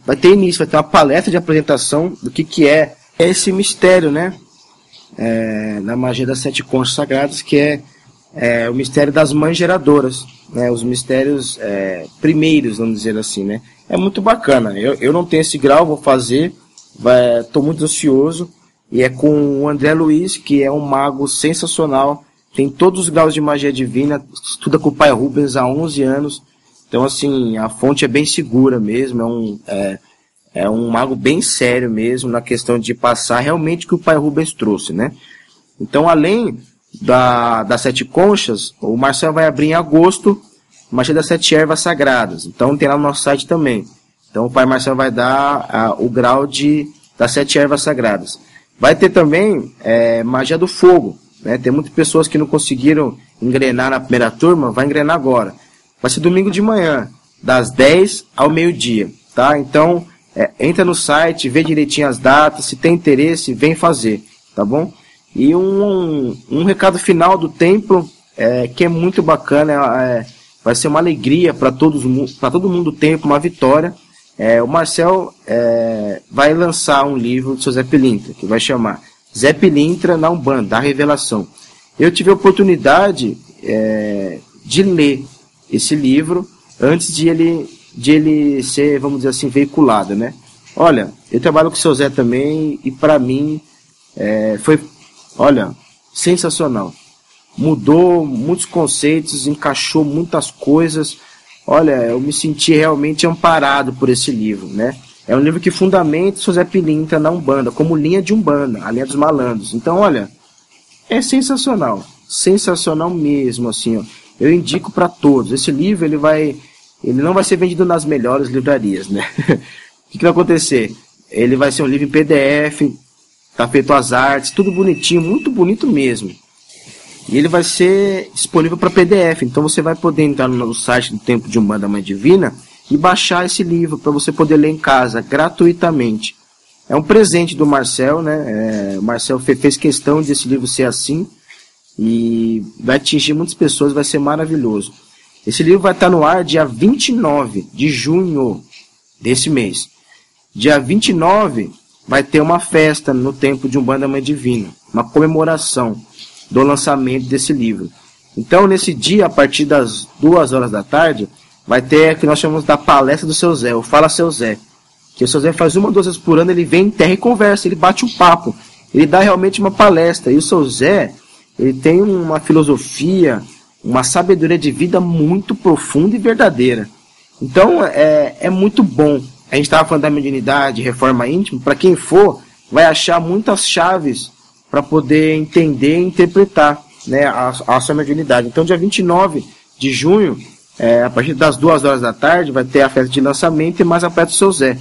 vai ter início, vai ter uma palestra de apresentação do que é esse mistério, né? Na magia das 7 conchas sagradas, que é o mistério das mães geradoras, né? Os mistérios primeiros, vamos dizer assim, né? É muito bacana. Eu não tenho esse grau, vou fazer, estou muito ansioso, e é com o André Luiz, que é um mago sensacional, tem todos os graus de magia divina, estuda com o pai Rubens há 11 anos, então assim, a fonte é bem segura mesmo, é um mago bem sério mesmo, na questão de passar realmente o que o pai Rubens trouxe, né? Então, além das 7 conchas, o Marcel vai abrir em agosto Magia das 7 ervas sagradas. Então tem lá no nosso site também. Então o pai Marcel vai dar o grau das 7 ervas sagradas. Vai ter também magia do fogo, né? Tem muitas pessoas que não conseguiram engrenar na primeira turma, vai engrenar agora. Vai ser domingo de manhã, das 10 ao meio-dia, tá? Então entra no site, vê direitinho as datas, se tem interesse, vem fazer, tá bom? E um recado final do templo, que é muito bacana, vai ser uma alegria para todo mundo do templo, uma vitória. O Marcel vai lançar um livro do seu Zé Pilintra, que vai chamar Zé Pilintra na Umbanda, a Revelação. Eu tive a oportunidade de ler esse livro antes de ele ser, vamos dizer assim, veiculado, né? Olha, eu trabalho com o seu Zé também e para mim foi, olha, sensacional. Mudou muitos conceitos, encaixou muitas coisas. Olha, eu me senti realmente amparado por esse livro, né? É um livro que fundamenta o seu Zé Pilintra na Umbanda, como linha de Umbanda, a linha dos malandros. Então, olha, é sensacional. Sensacional mesmo, assim, ó. Eu indico para todos. Esse livro, ele não vai ser vendido nas melhores livrarias, né? O que vai acontecer? Ele vai ser um livro em PDF, tá feito as artes, tudo bonitinho, muito bonito mesmo. E ele vai ser disponível para PDF, então você vai poder entrar no site do Templo de Umbanda Mãe Divina e baixar esse livro para você poder ler em casa, gratuitamente. É um presente do Marcel, né? O Marcel fez questão desse livro ser assim, e vai atingir muitas pessoas, vai ser maravilhoso. Esse livro vai estar no ar dia 29 de junho desse mês. Dia 29 vai ter uma festa no Templo de Umbanda Mãe Divina, uma comemoração do lançamento desse livro. Então, nesse dia, a partir das 2 horas da tarde, vai ter o que nós chamamos da palestra do seu Zé, o Fala Seu Zé. Que o seu Zé faz 1 ou 2 vezes por ano, ele vem em terra e conversa, ele bate um papo, ele dá realmente uma palestra. E o seu Zé, ele tem uma filosofia, uma sabedoria de vida muito profunda e verdadeira. Então, é muito bom. A gente estava falando da mediunidade, reforma íntima, para quem for, vai achar muitas chaves para poder entender e interpretar, né, a sua mediunidade. Então, dia 29 de junho, a partir das 2 horas da tarde, vai ter a festa de lançamento e mais a festa do seu Zé.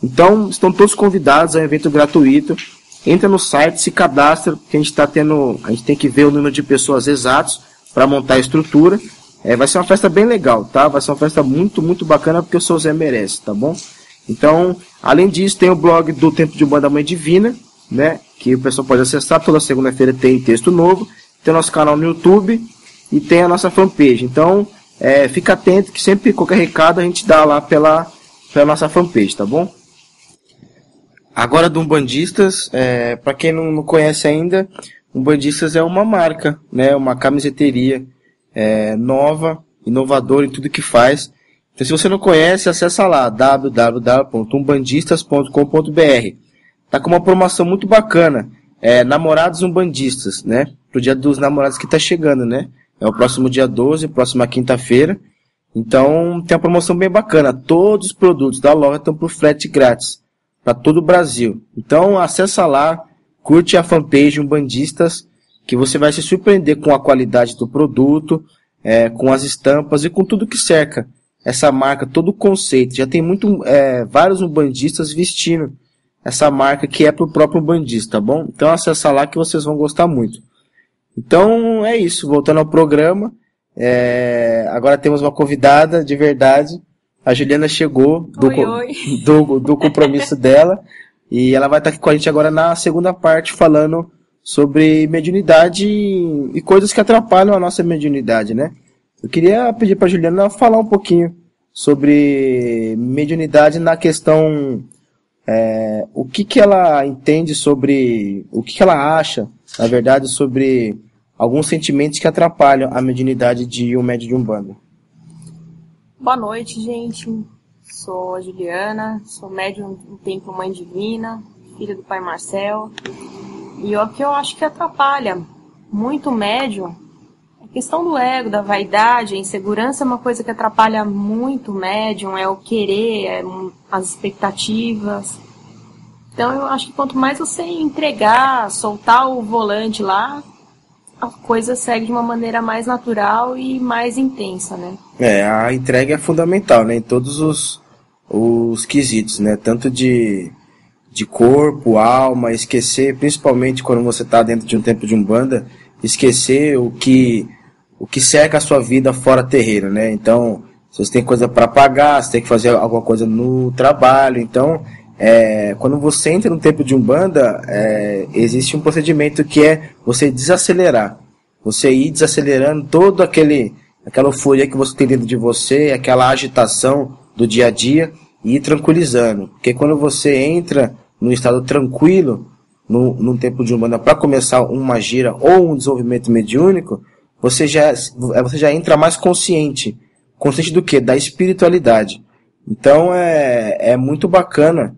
Então, estão todos convidados, é um evento gratuito. Entra no site, se cadastra, porque a gente tem que ver o número de pessoas exatos para montar a estrutura. Vai ser uma festa bem legal, tá? Vai ser uma festa muito, muito bacana, porque o seu Zé merece, tá bom? Então, além disso, tem o blog do Templo de Umbanda Mãe Divina, né, que o pessoal pode acessar. Toda segunda-feira tem texto novo, tem o nosso canal no YouTube e tem a nossa fanpage. Então, fica atento que sempre qualquer recado a gente dá lá pela nossa fanpage, tá bom? Agora do Umbandistas, para quem não conhece ainda, Umbandistas é uma marca, né, uma camiseteria nova, inovadora em tudo que faz. Então, se você não conhece, acessa lá www.umbandistas.com.br. Tá com uma promoção muito bacana, namorados umbandistas, né? Pro dia dos namorados que tá chegando, né? É o próximo dia 12, próxima quinta-feira. Então, tem uma promoção bem bacana. Todos os produtos da loja estão por frete grátis para todo o Brasil. Então, acessa lá, curte a fanpage Umbandistas, que você vai se surpreender com a qualidade do produto, com as estampas e com tudo que cerca essa marca, todo o conceito. Já tem vários umbandistas vestindo essa marca que é pro próprio umbandista, tá bom? Então acessa lá que vocês vão gostar muito. Então é isso, voltando ao programa, Agora temos uma convidada de verdade. A Juliana chegou do compromisso dela e ela vai estar aqui com a gente agora na segunda parte falando sobre mediunidade e coisas que atrapalham a nossa mediunidade, né? Eu queria pedir para a Juliana falar um pouquinho sobre mediunidade na questão, o que ela entende sobre, o que ela acha, na verdade, sobre alguns sentimentos que atrapalham a mediunidade de um médium de Umbanda. Boa noite, gente. Sou a Juliana, sou médium do Templo Mãe Divina, filha do Pai Marcel. E o que eu acho que atrapalha muito o médium é a questão do ego, da vaidade. A insegurança é uma coisa que atrapalha muito o médium, é o querer, as expectativas. Então eu acho que quanto mais você entregar, soltar o volante lá, a coisa segue de uma maneira mais natural e mais intensa, né? A entrega é fundamental, né? Em todos os quesitos, né? Tanto de corpo, alma, esquecer, principalmente quando você está dentro de um templo de Umbanda, esquecer o que cerca a sua vida fora terreiro, né? Então, se você tem coisa para pagar, você tem que fazer alguma coisa no trabalho. Então, quando você entra no templo de Umbanda, existe um procedimento que é você desacelerar. Você ir desacelerando todo aquela euforia que você tem dentro de você, aquela agitação do dia a dia, e ir tranquilizando. Porque quando você entra num estado tranquilo, num templo de Umbanda, para começar uma gira ou um desenvolvimento mediúnico, você já entra mais consciente. Consciente do quê? Da espiritualidade. Então é muito bacana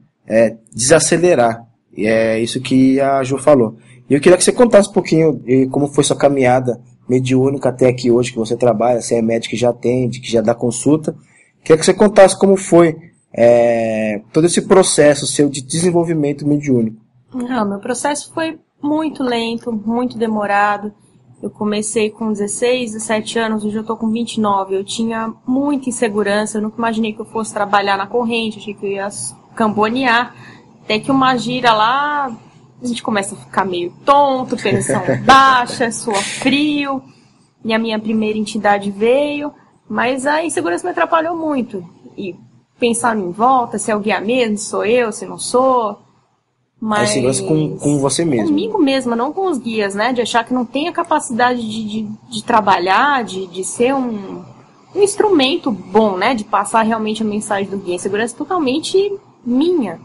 desacelerar. E é isso que a Ju falou. E eu queria que você contasse um pouquinho como foi sua caminhada mediúnica até aqui hoje, que você trabalha, você é médico que já atende, que já dá consulta. Queria que você contasse como foi todo esse processo seu de desenvolvimento mediúnico. Meu processo foi muito lento, muito demorado. Eu comecei com 16, 17 anos, hoje eu estou com 29. Eu tinha muita insegurança, eu nunca imaginei que eu fosse trabalhar na corrente, achei que eu ia cambonear. Até que uma gira lá, a gente começa a ficar meio tonto, pressão baixa, suor frio. E a minha primeira entidade veio, mas a insegurança me atrapalhou muito. E pensando em volta, se é o guia mesmo, se sou eu, se não sou. Mas a insegurança com você mesmo. Comigo mesma, não com os guias, né? De achar que não tem a capacidade de trabalhar, de ser um instrumento bom, né? De passar realmente a mensagem do guia. A insegurança é totalmente minha.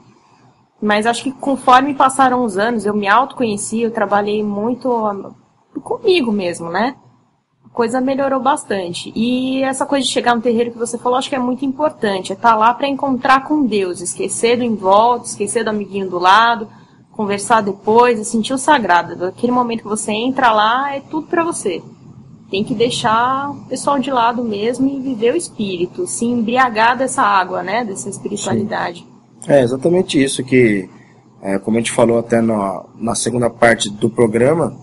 Mas acho que conforme passaram os anos, eu me autoconheci, eu trabalhei muito comigo mesmo, né? A coisa melhorou bastante. E essa coisa de chegar no terreiro que você falou, acho que é muito importante. É estar lá para encontrar com Deus, esquecer do em volta, esquecer do amiguinho do lado, conversar depois e sentir o sagrado. Daquele momento que você entra lá, é tudo para você. Tem que deixar o pessoal de lado mesmo e viver o espírito, se embriagar dessa água, né? Dessa espiritualidade. Sim. É exatamente isso que, como a gente falou até na segunda parte do programa,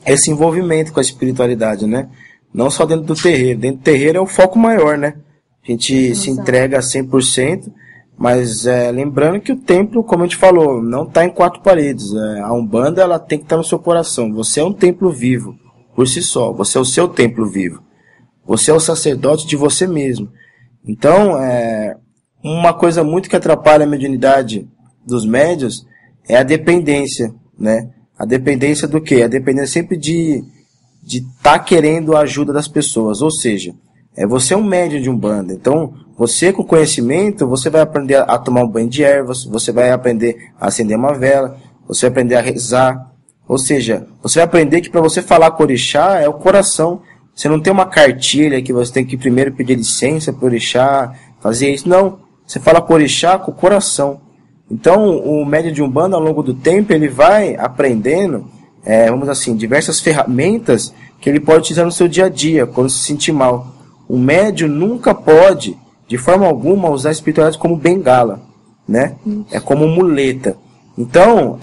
esse envolvimento com a espiritualidade, né? Não só dentro do terreiro. Dentro do terreiro é o foco maior, né? A gente se entrega a 100%, mas lembrando que o templo, como a gente falou, não está em quatro paredes. A Umbanda ela tem que estar no seu coração. Você é um templo vivo, por si só. Você é o seu templo vivo. Você é o sacerdote de você mesmo. Então, uma coisa muito que atrapalha a mediunidade dos médiuns é a dependência, né? A dependência do quê? A dependência sempre de estar querendo a ajuda das pessoas. Ou seja, você é um médium de Umbanda. Então, você com conhecimento, você vai aprender a tomar um banho de ervas, você vai aprender a acender uma vela, você vai aprender a rezar. Ou seja, você vai aprender que para você falar com o orixá é o coração. Você não tem uma cartilha que você tem que primeiro pedir licença para o orixá, fazer isso. Não. Você fala com o orixá com o coração. Então, o médium de Umbanda, ao longo do tempo, ele vai aprendendo, vamos assim, diversas ferramentas que ele pode utilizar no seu dia a dia, quando se sentir mal. O médium nunca pode, de forma alguma, usar a espiritualidade como bengala, né? É como muleta. Então,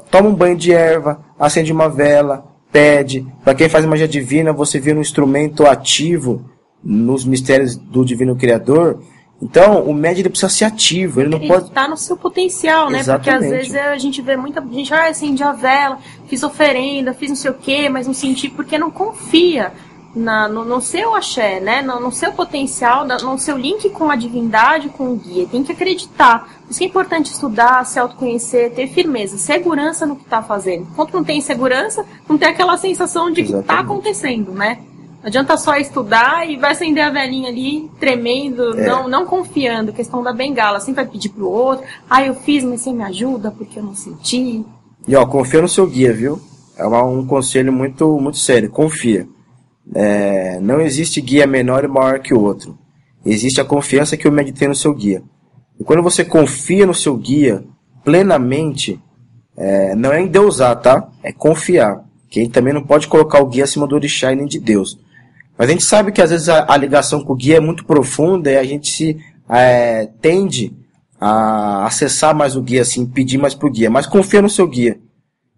toma um banho de erva, acende uma vela, pede. Para quem faz magia divina, você vira um instrumento ativo nos mistérios do Divino Criador. Então, o médium ele precisa ser ativo, ele não pode... Tá no seu potencial, né? Exatamente. Porque às vezes a gente vê muita gente, acendi a vela, fiz oferenda, fiz não sei o quê, mas não senti porque não confia. no seu axé, né? No seu potencial, no seu link com a divindade, com o guia. Tem que acreditar. Por isso que é importante estudar, se autoconhecer, ter firmeza, segurança no que está fazendo. Enquanto não tem segurança, não tem aquela sensação de que está acontecendo, né? Não adianta só estudar e vai acender a velhinha ali, tremendo, não confiando. Questão da bengala, sempre vai pedir pro outro. Eu fiz, mas você me ajuda porque eu não senti. E confia no seu guia, viu? É um conselho muito, muito sério. Confia. Não existe guia menor e maior que o outro. Existe a confiança que o médium tem no seu guia. E quando você confia no seu guia plenamente, não é endeusar, tá? É confiar. Que a gente também não pode colocar o guia acima do orixá e nem de Deus. Mas a gente sabe que às vezes a ligação com o guia é muito profunda e a gente tende a acessar mais o guia, assim, pedir mais pro guia. Mas confia no seu guia.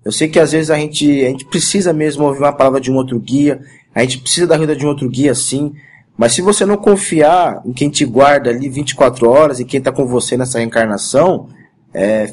Eu sei que às vezes a gente precisa mesmo ouvir uma palavra de um outro guia, a gente precisa da ajuda de um outro guia, sim. Mas se você não confiar em quem te guarda ali 24 horas e quem está com você nessa reencarnação,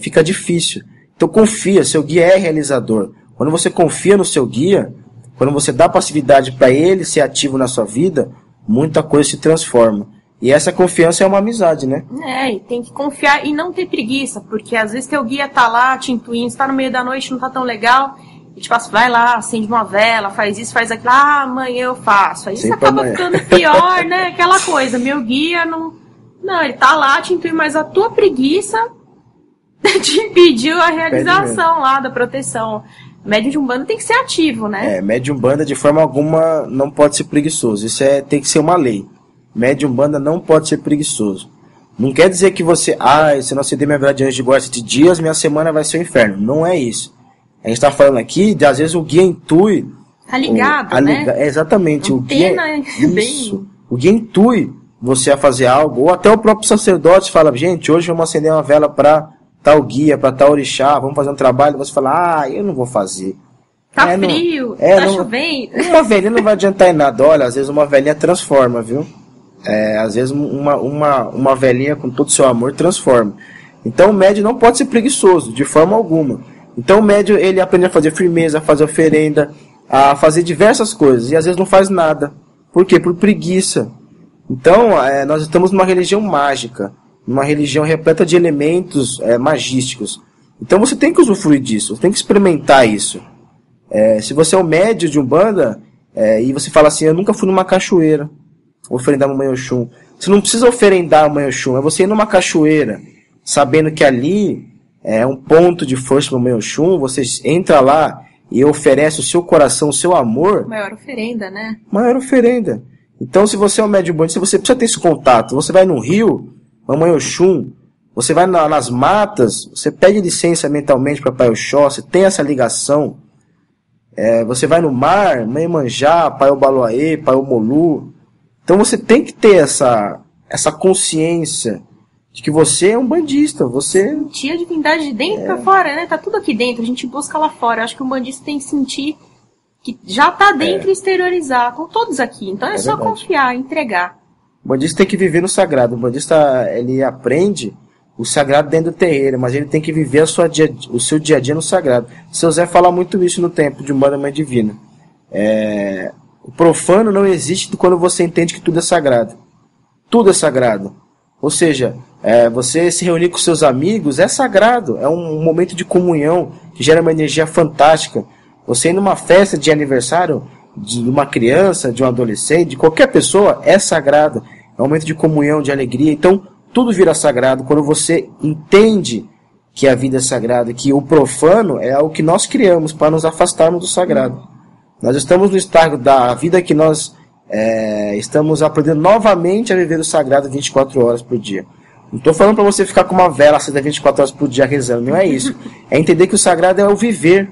fica difícil. Então confia, seu guia é realizador. Quando você confia no seu guia, quando você dá passividade para ele ser ativo na sua vida, muita coisa se transforma. E essa confiança é uma amizade, né? E tem que confiar e não ter preguiça, porque às vezes teu guia tá lá te intuindo, está no meio da noite, não tá tão legal, e te passa, vai lá, acende uma vela, faz isso, faz aquilo, amanhã eu faço. Aí isso acaba ficando pior, né? Aquela coisa, meu guia não, ele tá lá te intuindo, mas a tua preguiça te impediu a realização lá da proteção. Médium de Umbanda tem que ser ativo, né? Médium de Umbanda de forma alguma não pode ser preguiçoso. Isso tem que ser uma lei. Médium de Umbanda não pode ser preguiçoso. Não quer dizer que você, se eu não acender minha vela de anjo de guarda 7 dias, minha semana vai ser um inferno. Não é isso. A gente está falando aqui de, às vezes, o guia intui. Tá ligado, né? Exatamente. O guia intui você a fazer algo. Ou até o próprio sacerdote fala, gente, hoje vamos acender uma vela para tal guia, para tal orixá, vamos fazer um trabalho. Você fala, eu não vou fazer. Tá frio, tá chovendo. Uma velhinha não vai adiantar em nada. Olha, às vezes uma velhinha transforma, viu? Às vezes uma velhinha com todo o seu amor transforma. Então o médium não pode ser preguiçoso, de forma alguma. Então o médium, ele aprende a fazer firmeza, a fazer oferenda, a fazer diversas coisas. E às vezes não faz nada. Por quê? Por preguiça. Então nós estamos numa religião mágica, numa religião repleta de elementos magísticos. Então você tem que usufruir disso, você tem que experimentar isso. Se você é um médium de Umbanda, e você fala assim, eu nunca fui numa cachoeira oferendar a Mãe Oxum. Você não precisa oferendar a Mãe Oxum, é você ir numa cachoeira, sabendo que ali é um ponto de força para a Mãe Oxum, você entra lá e oferece o seu coração, o seu amor. Maior oferenda, né? Maior oferenda. Então, se você é um médium Umbanda, você precisa ter esse contato. Você vai no rio, Mamãe Oxum, você vai nas matas, você pede licença mentalmente para Pai Oxó, você tem essa ligação. Você vai no mar, Mãe Manjá, Pai Obaloaê, Pai Omolu. Então você tem que ter essa consciência de que você é um bandista. Você sentir a divindade de dentro pra fora, né? Tá tudo aqui dentro, a gente busca lá fora. Eu acho que o bandista tem que sentir que já tá dentro e exteriorizar. Estão todos aqui, então é só verdade. Confiar, entregar. O bandista tem que viver no sagrado. O bandista, ele aprende o sagrado dentro do terreiro, mas ele tem que viver o seu dia a dia no sagrado. Seu Zé fala muito isso no templo de Umbanda Mãe Divina. O profano não existe quando você entende que tudo é sagrado. Tudo é sagrado. Ou seja, você se reunir com seus amigos é sagrado. É um momento de comunhão que gera uma energia fantástica. Você ir numa festa de aniversário de uma criança, de um adolescente, de qualquer pessoa, é sagrado. É um momento de comunhão, de alegria. Então, tudo vira sagrado quando você entende que a vida é sagrada, que o profano é algo que nós criamos para nos afastarmos do sagrado. Nós estamos no estágio da vida que nós estamos aprendendo novamente a viver o sagrado 24 horas por dia. Não estou falando para você ficar com uma vela acesa 24 horas por dia rezando, não é isso. É entender que o sagrado é o viver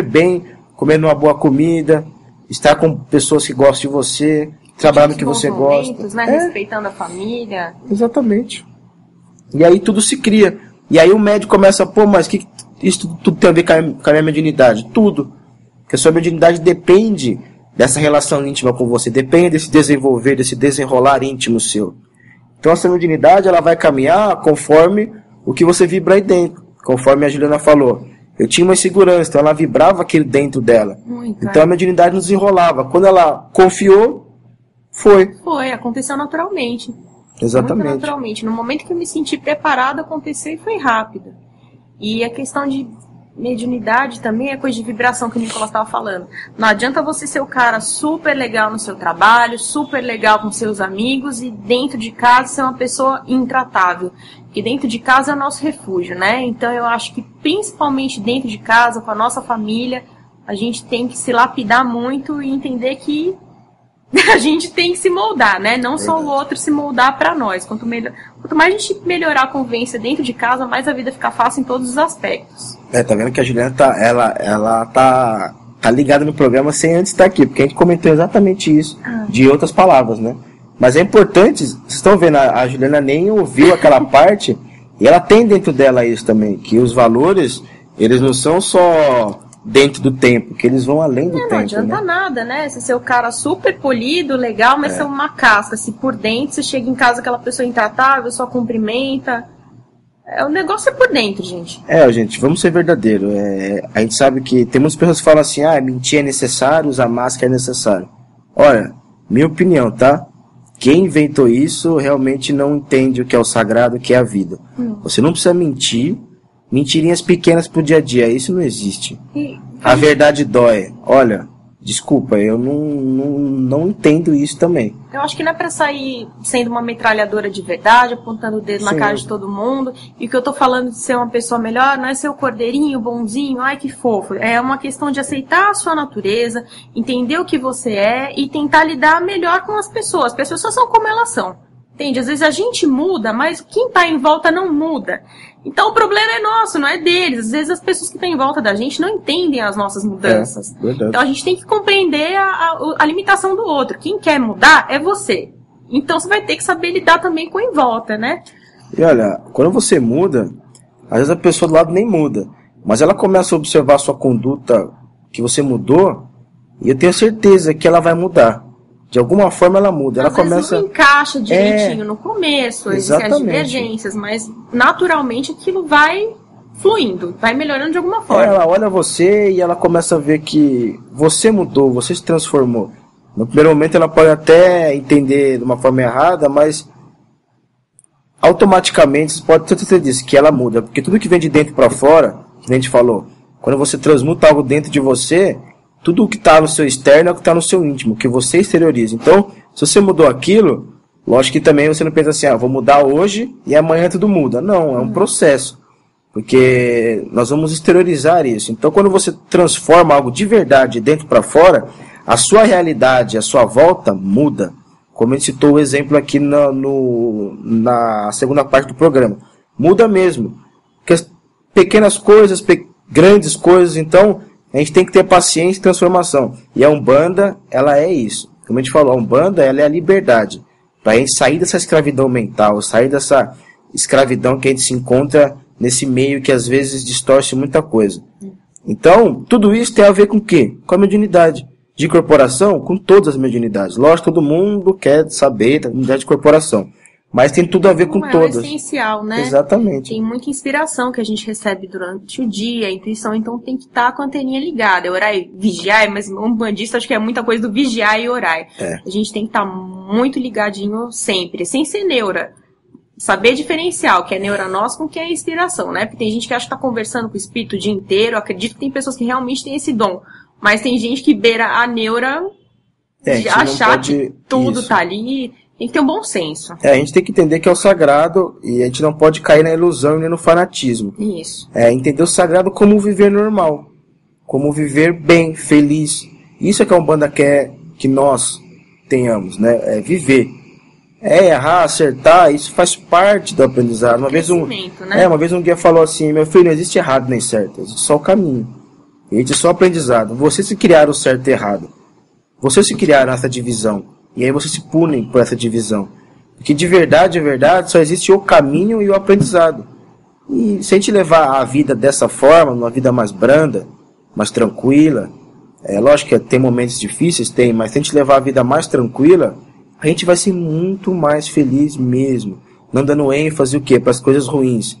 bem, comendo uma boa comida, estar com pessoas que gostam de você, trabalhando no que você gosta. Né? Respeitando a família. Exatamente. E aí tudo se cria. E aí o médico começa, mas que isso tudo tem a ver com a minha mediunidade? Tudo. Porque a sua mediunidade depende dessa relação íntima com você, depende desse desenvolver, desse desenrolar íntimo seu. Então a sua mediunidade, ela vai caminhar conforme o que você vibra aí dentro. Conforme a Juliana falou. eu tinha uma insegurança, então ela vibrava aquilo dentro dela. Muito, Então a mediunidade nos enrolava. Quando ela confiou, foi. Foi, aconteceu naturalmente. Exatamente. Muito naturalmente. No momento que eu me senti preparada, aconteceu e foi rápido. E a questão de mediunidade também é coisa de vibração que o Nicolas estava falando. Não adianta você ser o cara super legal no seu trabalho, super legal com seus amigos e dentro de casa ser uma pessoa intratável. Porque dentro de casa é o nosso refúgio, né? Então eu acho que principalmente dentro de casa, com a nossa família, a gente tem que se lapidar muito e entender que a gente tem que se moldar, né? Não só o outro se moldar para nós. Quanto mais a gente melhorar a convivência dentro de casa, mais a vida fica fácil em todos os aspectos. Tá vendo que a Juliana tá ligada no programa sem antes estar aqui, porque a gente comentou exatamente isso, de outras palavras, né? Mas é importante, vocês estão vendo, a Juliana nem ouviu aquela parte, e ela tem dentro dela isso também, que os valores, eles não são só dentro do tempo, que eles vão além do tempo. Não adianta nada, né? Você ser o cara super polido, legal, mas ser uma casca. Se por dentro você chega em casa, aquela pessoa intratável, só cumprimenta. O negócio é por dentro, gente. Gente, vamos ser verdadeiros. A gente sabe que tem muitas pessoas que falam assim, mentir é necessário, usar máscara é necessário. Olha, minha opinião, tá? Quem inventou isso realmente não entende o que é o sagrado, o que é a vida. Você não precisa mentir. Mentirinhas pequenas pro dia a dia, isso não existe. A verdade dói. Olha, desculpa, eu não entendo isso também. Eu acho que não é pra sair sendo uma metralhadora de verdade, apontando o dedo na cara de todo mundo. E o que eu tô falando de ser uma pessoa melhor não é ser o cordeirinho, bonzinho, ai que fofo. É uma questão de aceitar a sua natureza, entender o que você é e tentar lidar melhor com as pessoas. As pessoas só são como elas são. Entende? Às vezes a gente muda, mas quem tá em volta não muda. Então o problema é nosso, não é deles. Às vezes as pessoas que estão em volta da gente não entendem as nossas mudanças. Então a gente tem que compreender a limitação do outro. Quem quer mudar é você. Então você vai ter que saber lidar também com em volta, né? E olha, quando você muda, às vezes a pessoa do lado nem muda. Mas ela começa a observar a sua conduta que você mudou, e eu tenho certeza que ela vai mudar. De alguma forma ela muda. Às vezes não encaixa direitinho no começo, existem as divergências, mas naturalmente aquilo vai fluindo, vai melhorando de alguma forma. Ela olha você e ela começa a ver que você mudou, você se transformou. No primeiro momento ela pode até entender de uma forma errada, mas automaticamente você pode ter certeza disso, que ela muda. Porque tudo que vem de dentro para fora, que a gente falou, quando você transmuta algo dentro de você, tudo o que está no seu externo é o que está no seu íntimo, que você exterioriza. Então, se você mudou aquilo, lógico que também você não pensa assim, vou mudar hoje e amanhã tudo muda. Não, é um processo. Porque nós vamos exteriorizar isso. Então, quando você transforma algo de verdade de dentro para fora, a sua realidade, a sua volta muda. Como a gente citou o exemplo aqui na segunda parte do programa. Muda mesmo. Porque pequenas coisas, grandes coisas, então a gente tem que ter paciência e transformação. E a Umbanda, ela é isso. Como a gente falou, a Umbanda, ela é a liberdade. Para a gente sair dessa escravidão mental, sair dessa escravidão que a gente se encontra nesse meio que às vezes distorce muita coisa. Então, tudo isso tem a ver com o quê? Com a mediunidade de corporação, com todas as mediunidades. Lógico, todo mundo quer saber da mediunidade de corporação. Mas tem tudo a ver com todas. É essencial, né? Exatamente. Tem muita inspiração que a gente recebe durante o dia, a intuição, então tem que estar com a anteninha ligada. Orar e vigiar, mas um bandista acho que é muita coisa do vigiar e orar. A gente tem que estar muito ligadinho sempre, sem ser neura. Saber diferenciar o que é neura nossa com o que é inspiração, né? Porque tem gente que acha que está conversando com o espírito o dia inteiro. Eu acredito que tem pessoas que realmente têm esse dom. Mas tem gente que beira a neura de achar que tudo tá ali. Tem que ter um bom senso. A gente tem que entender que é o sagrado e a gente não pode cair na ilusão nem no fanatismo. Isso. Entender o sagrado como viver normal. Como viver bem, feliz. Isso é que a Umbanda quer que nós tenhamos, né? É viver. Errar, acertar, isso faz parte do aprendizado. Uma vez um guia falou assim, meu filho, não existe errado nem certo, existe só o caminho. Existe só o aprendizado. Vocês se criaram o certo e errado. Vocês se criaram essa divisão. E aí vocês se punem por essa divisão. Porque de verdade, só existe o caminho e o aprendizado. E se a gente levar a vida dessa forma, uma vida mais branda, mais tranquila, lógico que tem momentos difíceis, mas se a gente levar a vida mais tranquila, a gente vai ser muito mais feliz mesmo. Não dando ênfase para as coisas ruins.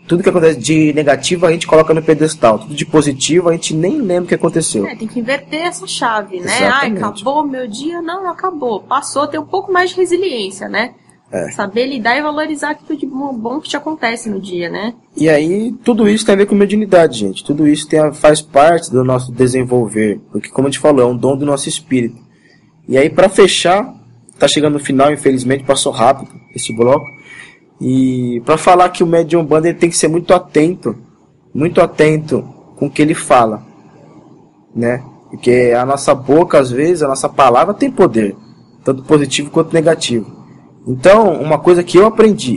Tudo que acontece de negativo a gente coloca no pedestal, tudo de positivo a gente nem lembra o que aconteceu. Tem que inverter essa chave, né? Exatamente. Acabou o meu dia? Não acabou. Passou a ter um pouco mais de resiliência, né? Saber lidar e valorizar tudo de bom que te acontece no dia, né? E aí, tudo isso tem a ver com mediunidade, gente. Tudo isso faz parte do nosso desenvolver. Porque, como a gente falou, é um dom do nosso espírito. E aí, para fechar, tá chegando no final, infelizmente, passou rápido esse bloco. E para falar que o médium Umbanda ele tem que ser muito atento com o que ele fala, né? Porque a nossa boca, às vezes, a nossa palavra tem poder, tanto positivo quanto negativo. Então, uma coisa que eu aprendi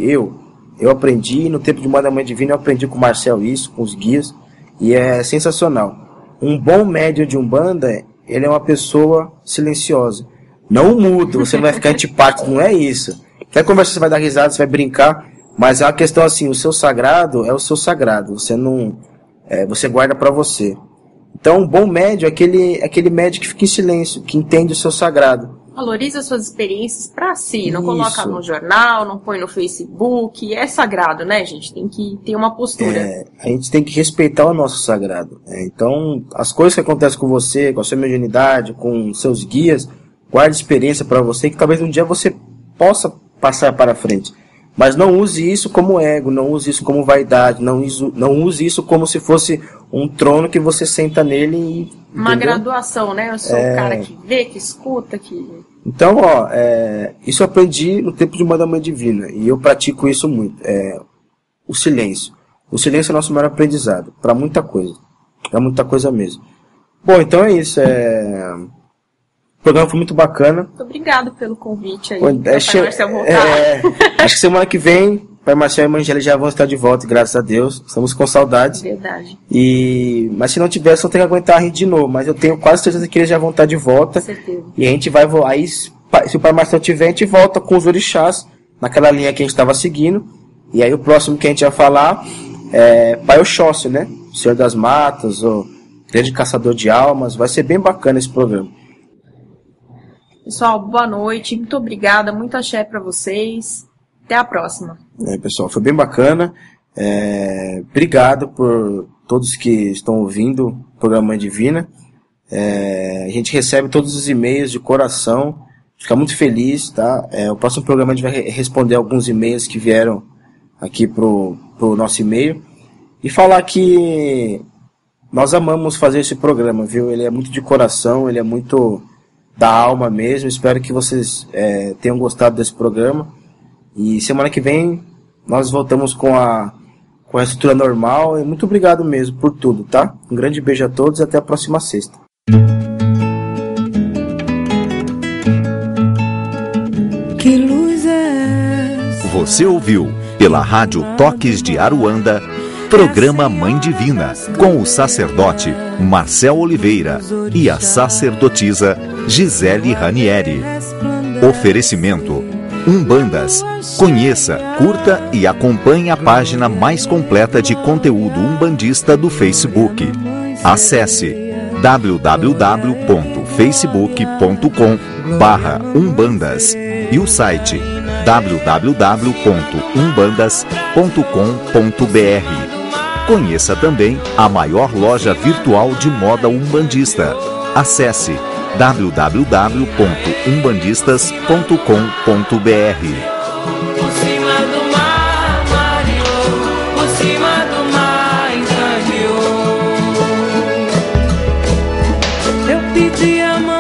no tempo de Umbanda Mãe Divina, eu aprendi com o Marcel isso, com os guias, e é sensacional. Um bom médium de Umbanda, ele é uma pessoa silenciosa. Não mudo, você não vai ficar antipático, não é isso. Quer conversar, você vai dar risada, você vai brincar, mas é uma questão assim, o seu sagrado é o seu sagrado, você não, você guarda pra você. Então, um bom médium é aquele médium que fica em silêncio, que entende o seu sagrado. Valoriza suas experiências pra si, não coloca no jornal, não põe no Facebook, é sagrado, né, gente? Tem que ter uma postura. A gente tem que respeitar o nosso sagrado. Então, as coisas que acontecem com você, com a sua mediunidade, com seus guias, guarde experiência pra você, que talvez um dia você possa passar para frente. Mas não use isso como ego, não use isso como vaidade, não use isso como se fosse um trono que você senta nele e... Uma graduação, né? Eu sou o cara que vê, que escuta, que... Então, isso eu aprendi no tempo de Umbanda Mãe Divina, e eu pratico isso muito. O silêncio. O silêncio é o nosso maior aprendizado, para muita coisa mesmo. Bom, então é isso, o programa foi muito bacana. Muito obrigado pelo convite aí. Marcel voltar. Acho que semana que vem, Pai Marcel e Mãe Angélica já vão estar de volta, graças a Deus. Estamos com saudades. Verdade. Mas se não tivesse, eu tenho que aguentar a rir de novo. Mas eu tenho quase certeza que eles já vão estar de volta. Com certeza. E a gente vai voar. Aí, se o Pai Marcel tiver, a gente volta com os orixás, naquela linha que a gente estava seguindo. E aí o próximo que a gente vai falar é Pai Oxóssi, né? O Senhor das Matas, o Grande Caçador de Almas. Vai ser bem bacana esse programa. Pessoal, boa noite, muito obrigada, muito axé pra vocês, até a próxima. Pessoal, foi bem bacana, obrigado por todos que estão ouvindo o programa Mãe Divina, a gente recebe todos os e-mails de coração, fica muito feliz, tá? O próximo programa a gente vai responder alguns e-mails que vieram aqui pro nosso e-mail, e falar que nós amamos fazer esse programa, viu? Ele é muito de coração, ele é muito... da alma mesmo. Espero que vocês tenham gostado desse programa. E semana que vem nós voltamos com a estrutura normal. E muito obrigado mesmo por tudo, tá? Um grande beijo a todos e até a próxima sexta. Que luz é essa? Você ouviu pela Rádio Toques de Aruanda, programa Mãe Divina, com o sacerdote Marcel Oliveira e a sacerdotisa Gisele Ranieri. Oferecimento Umbandas. Conheça, curta e acompanhe a página mais completa de conteúdo umbandista do Facebook. Acesse www.facebook.com/umbandas e o site www.umbandas.com.br. Conheça também a maior loja virtual de moda umbandista. Acesse www.umbandistas.com.br. Por cima do mar, mareou. Por cima do mar, encandeou. Eu pedi a mão.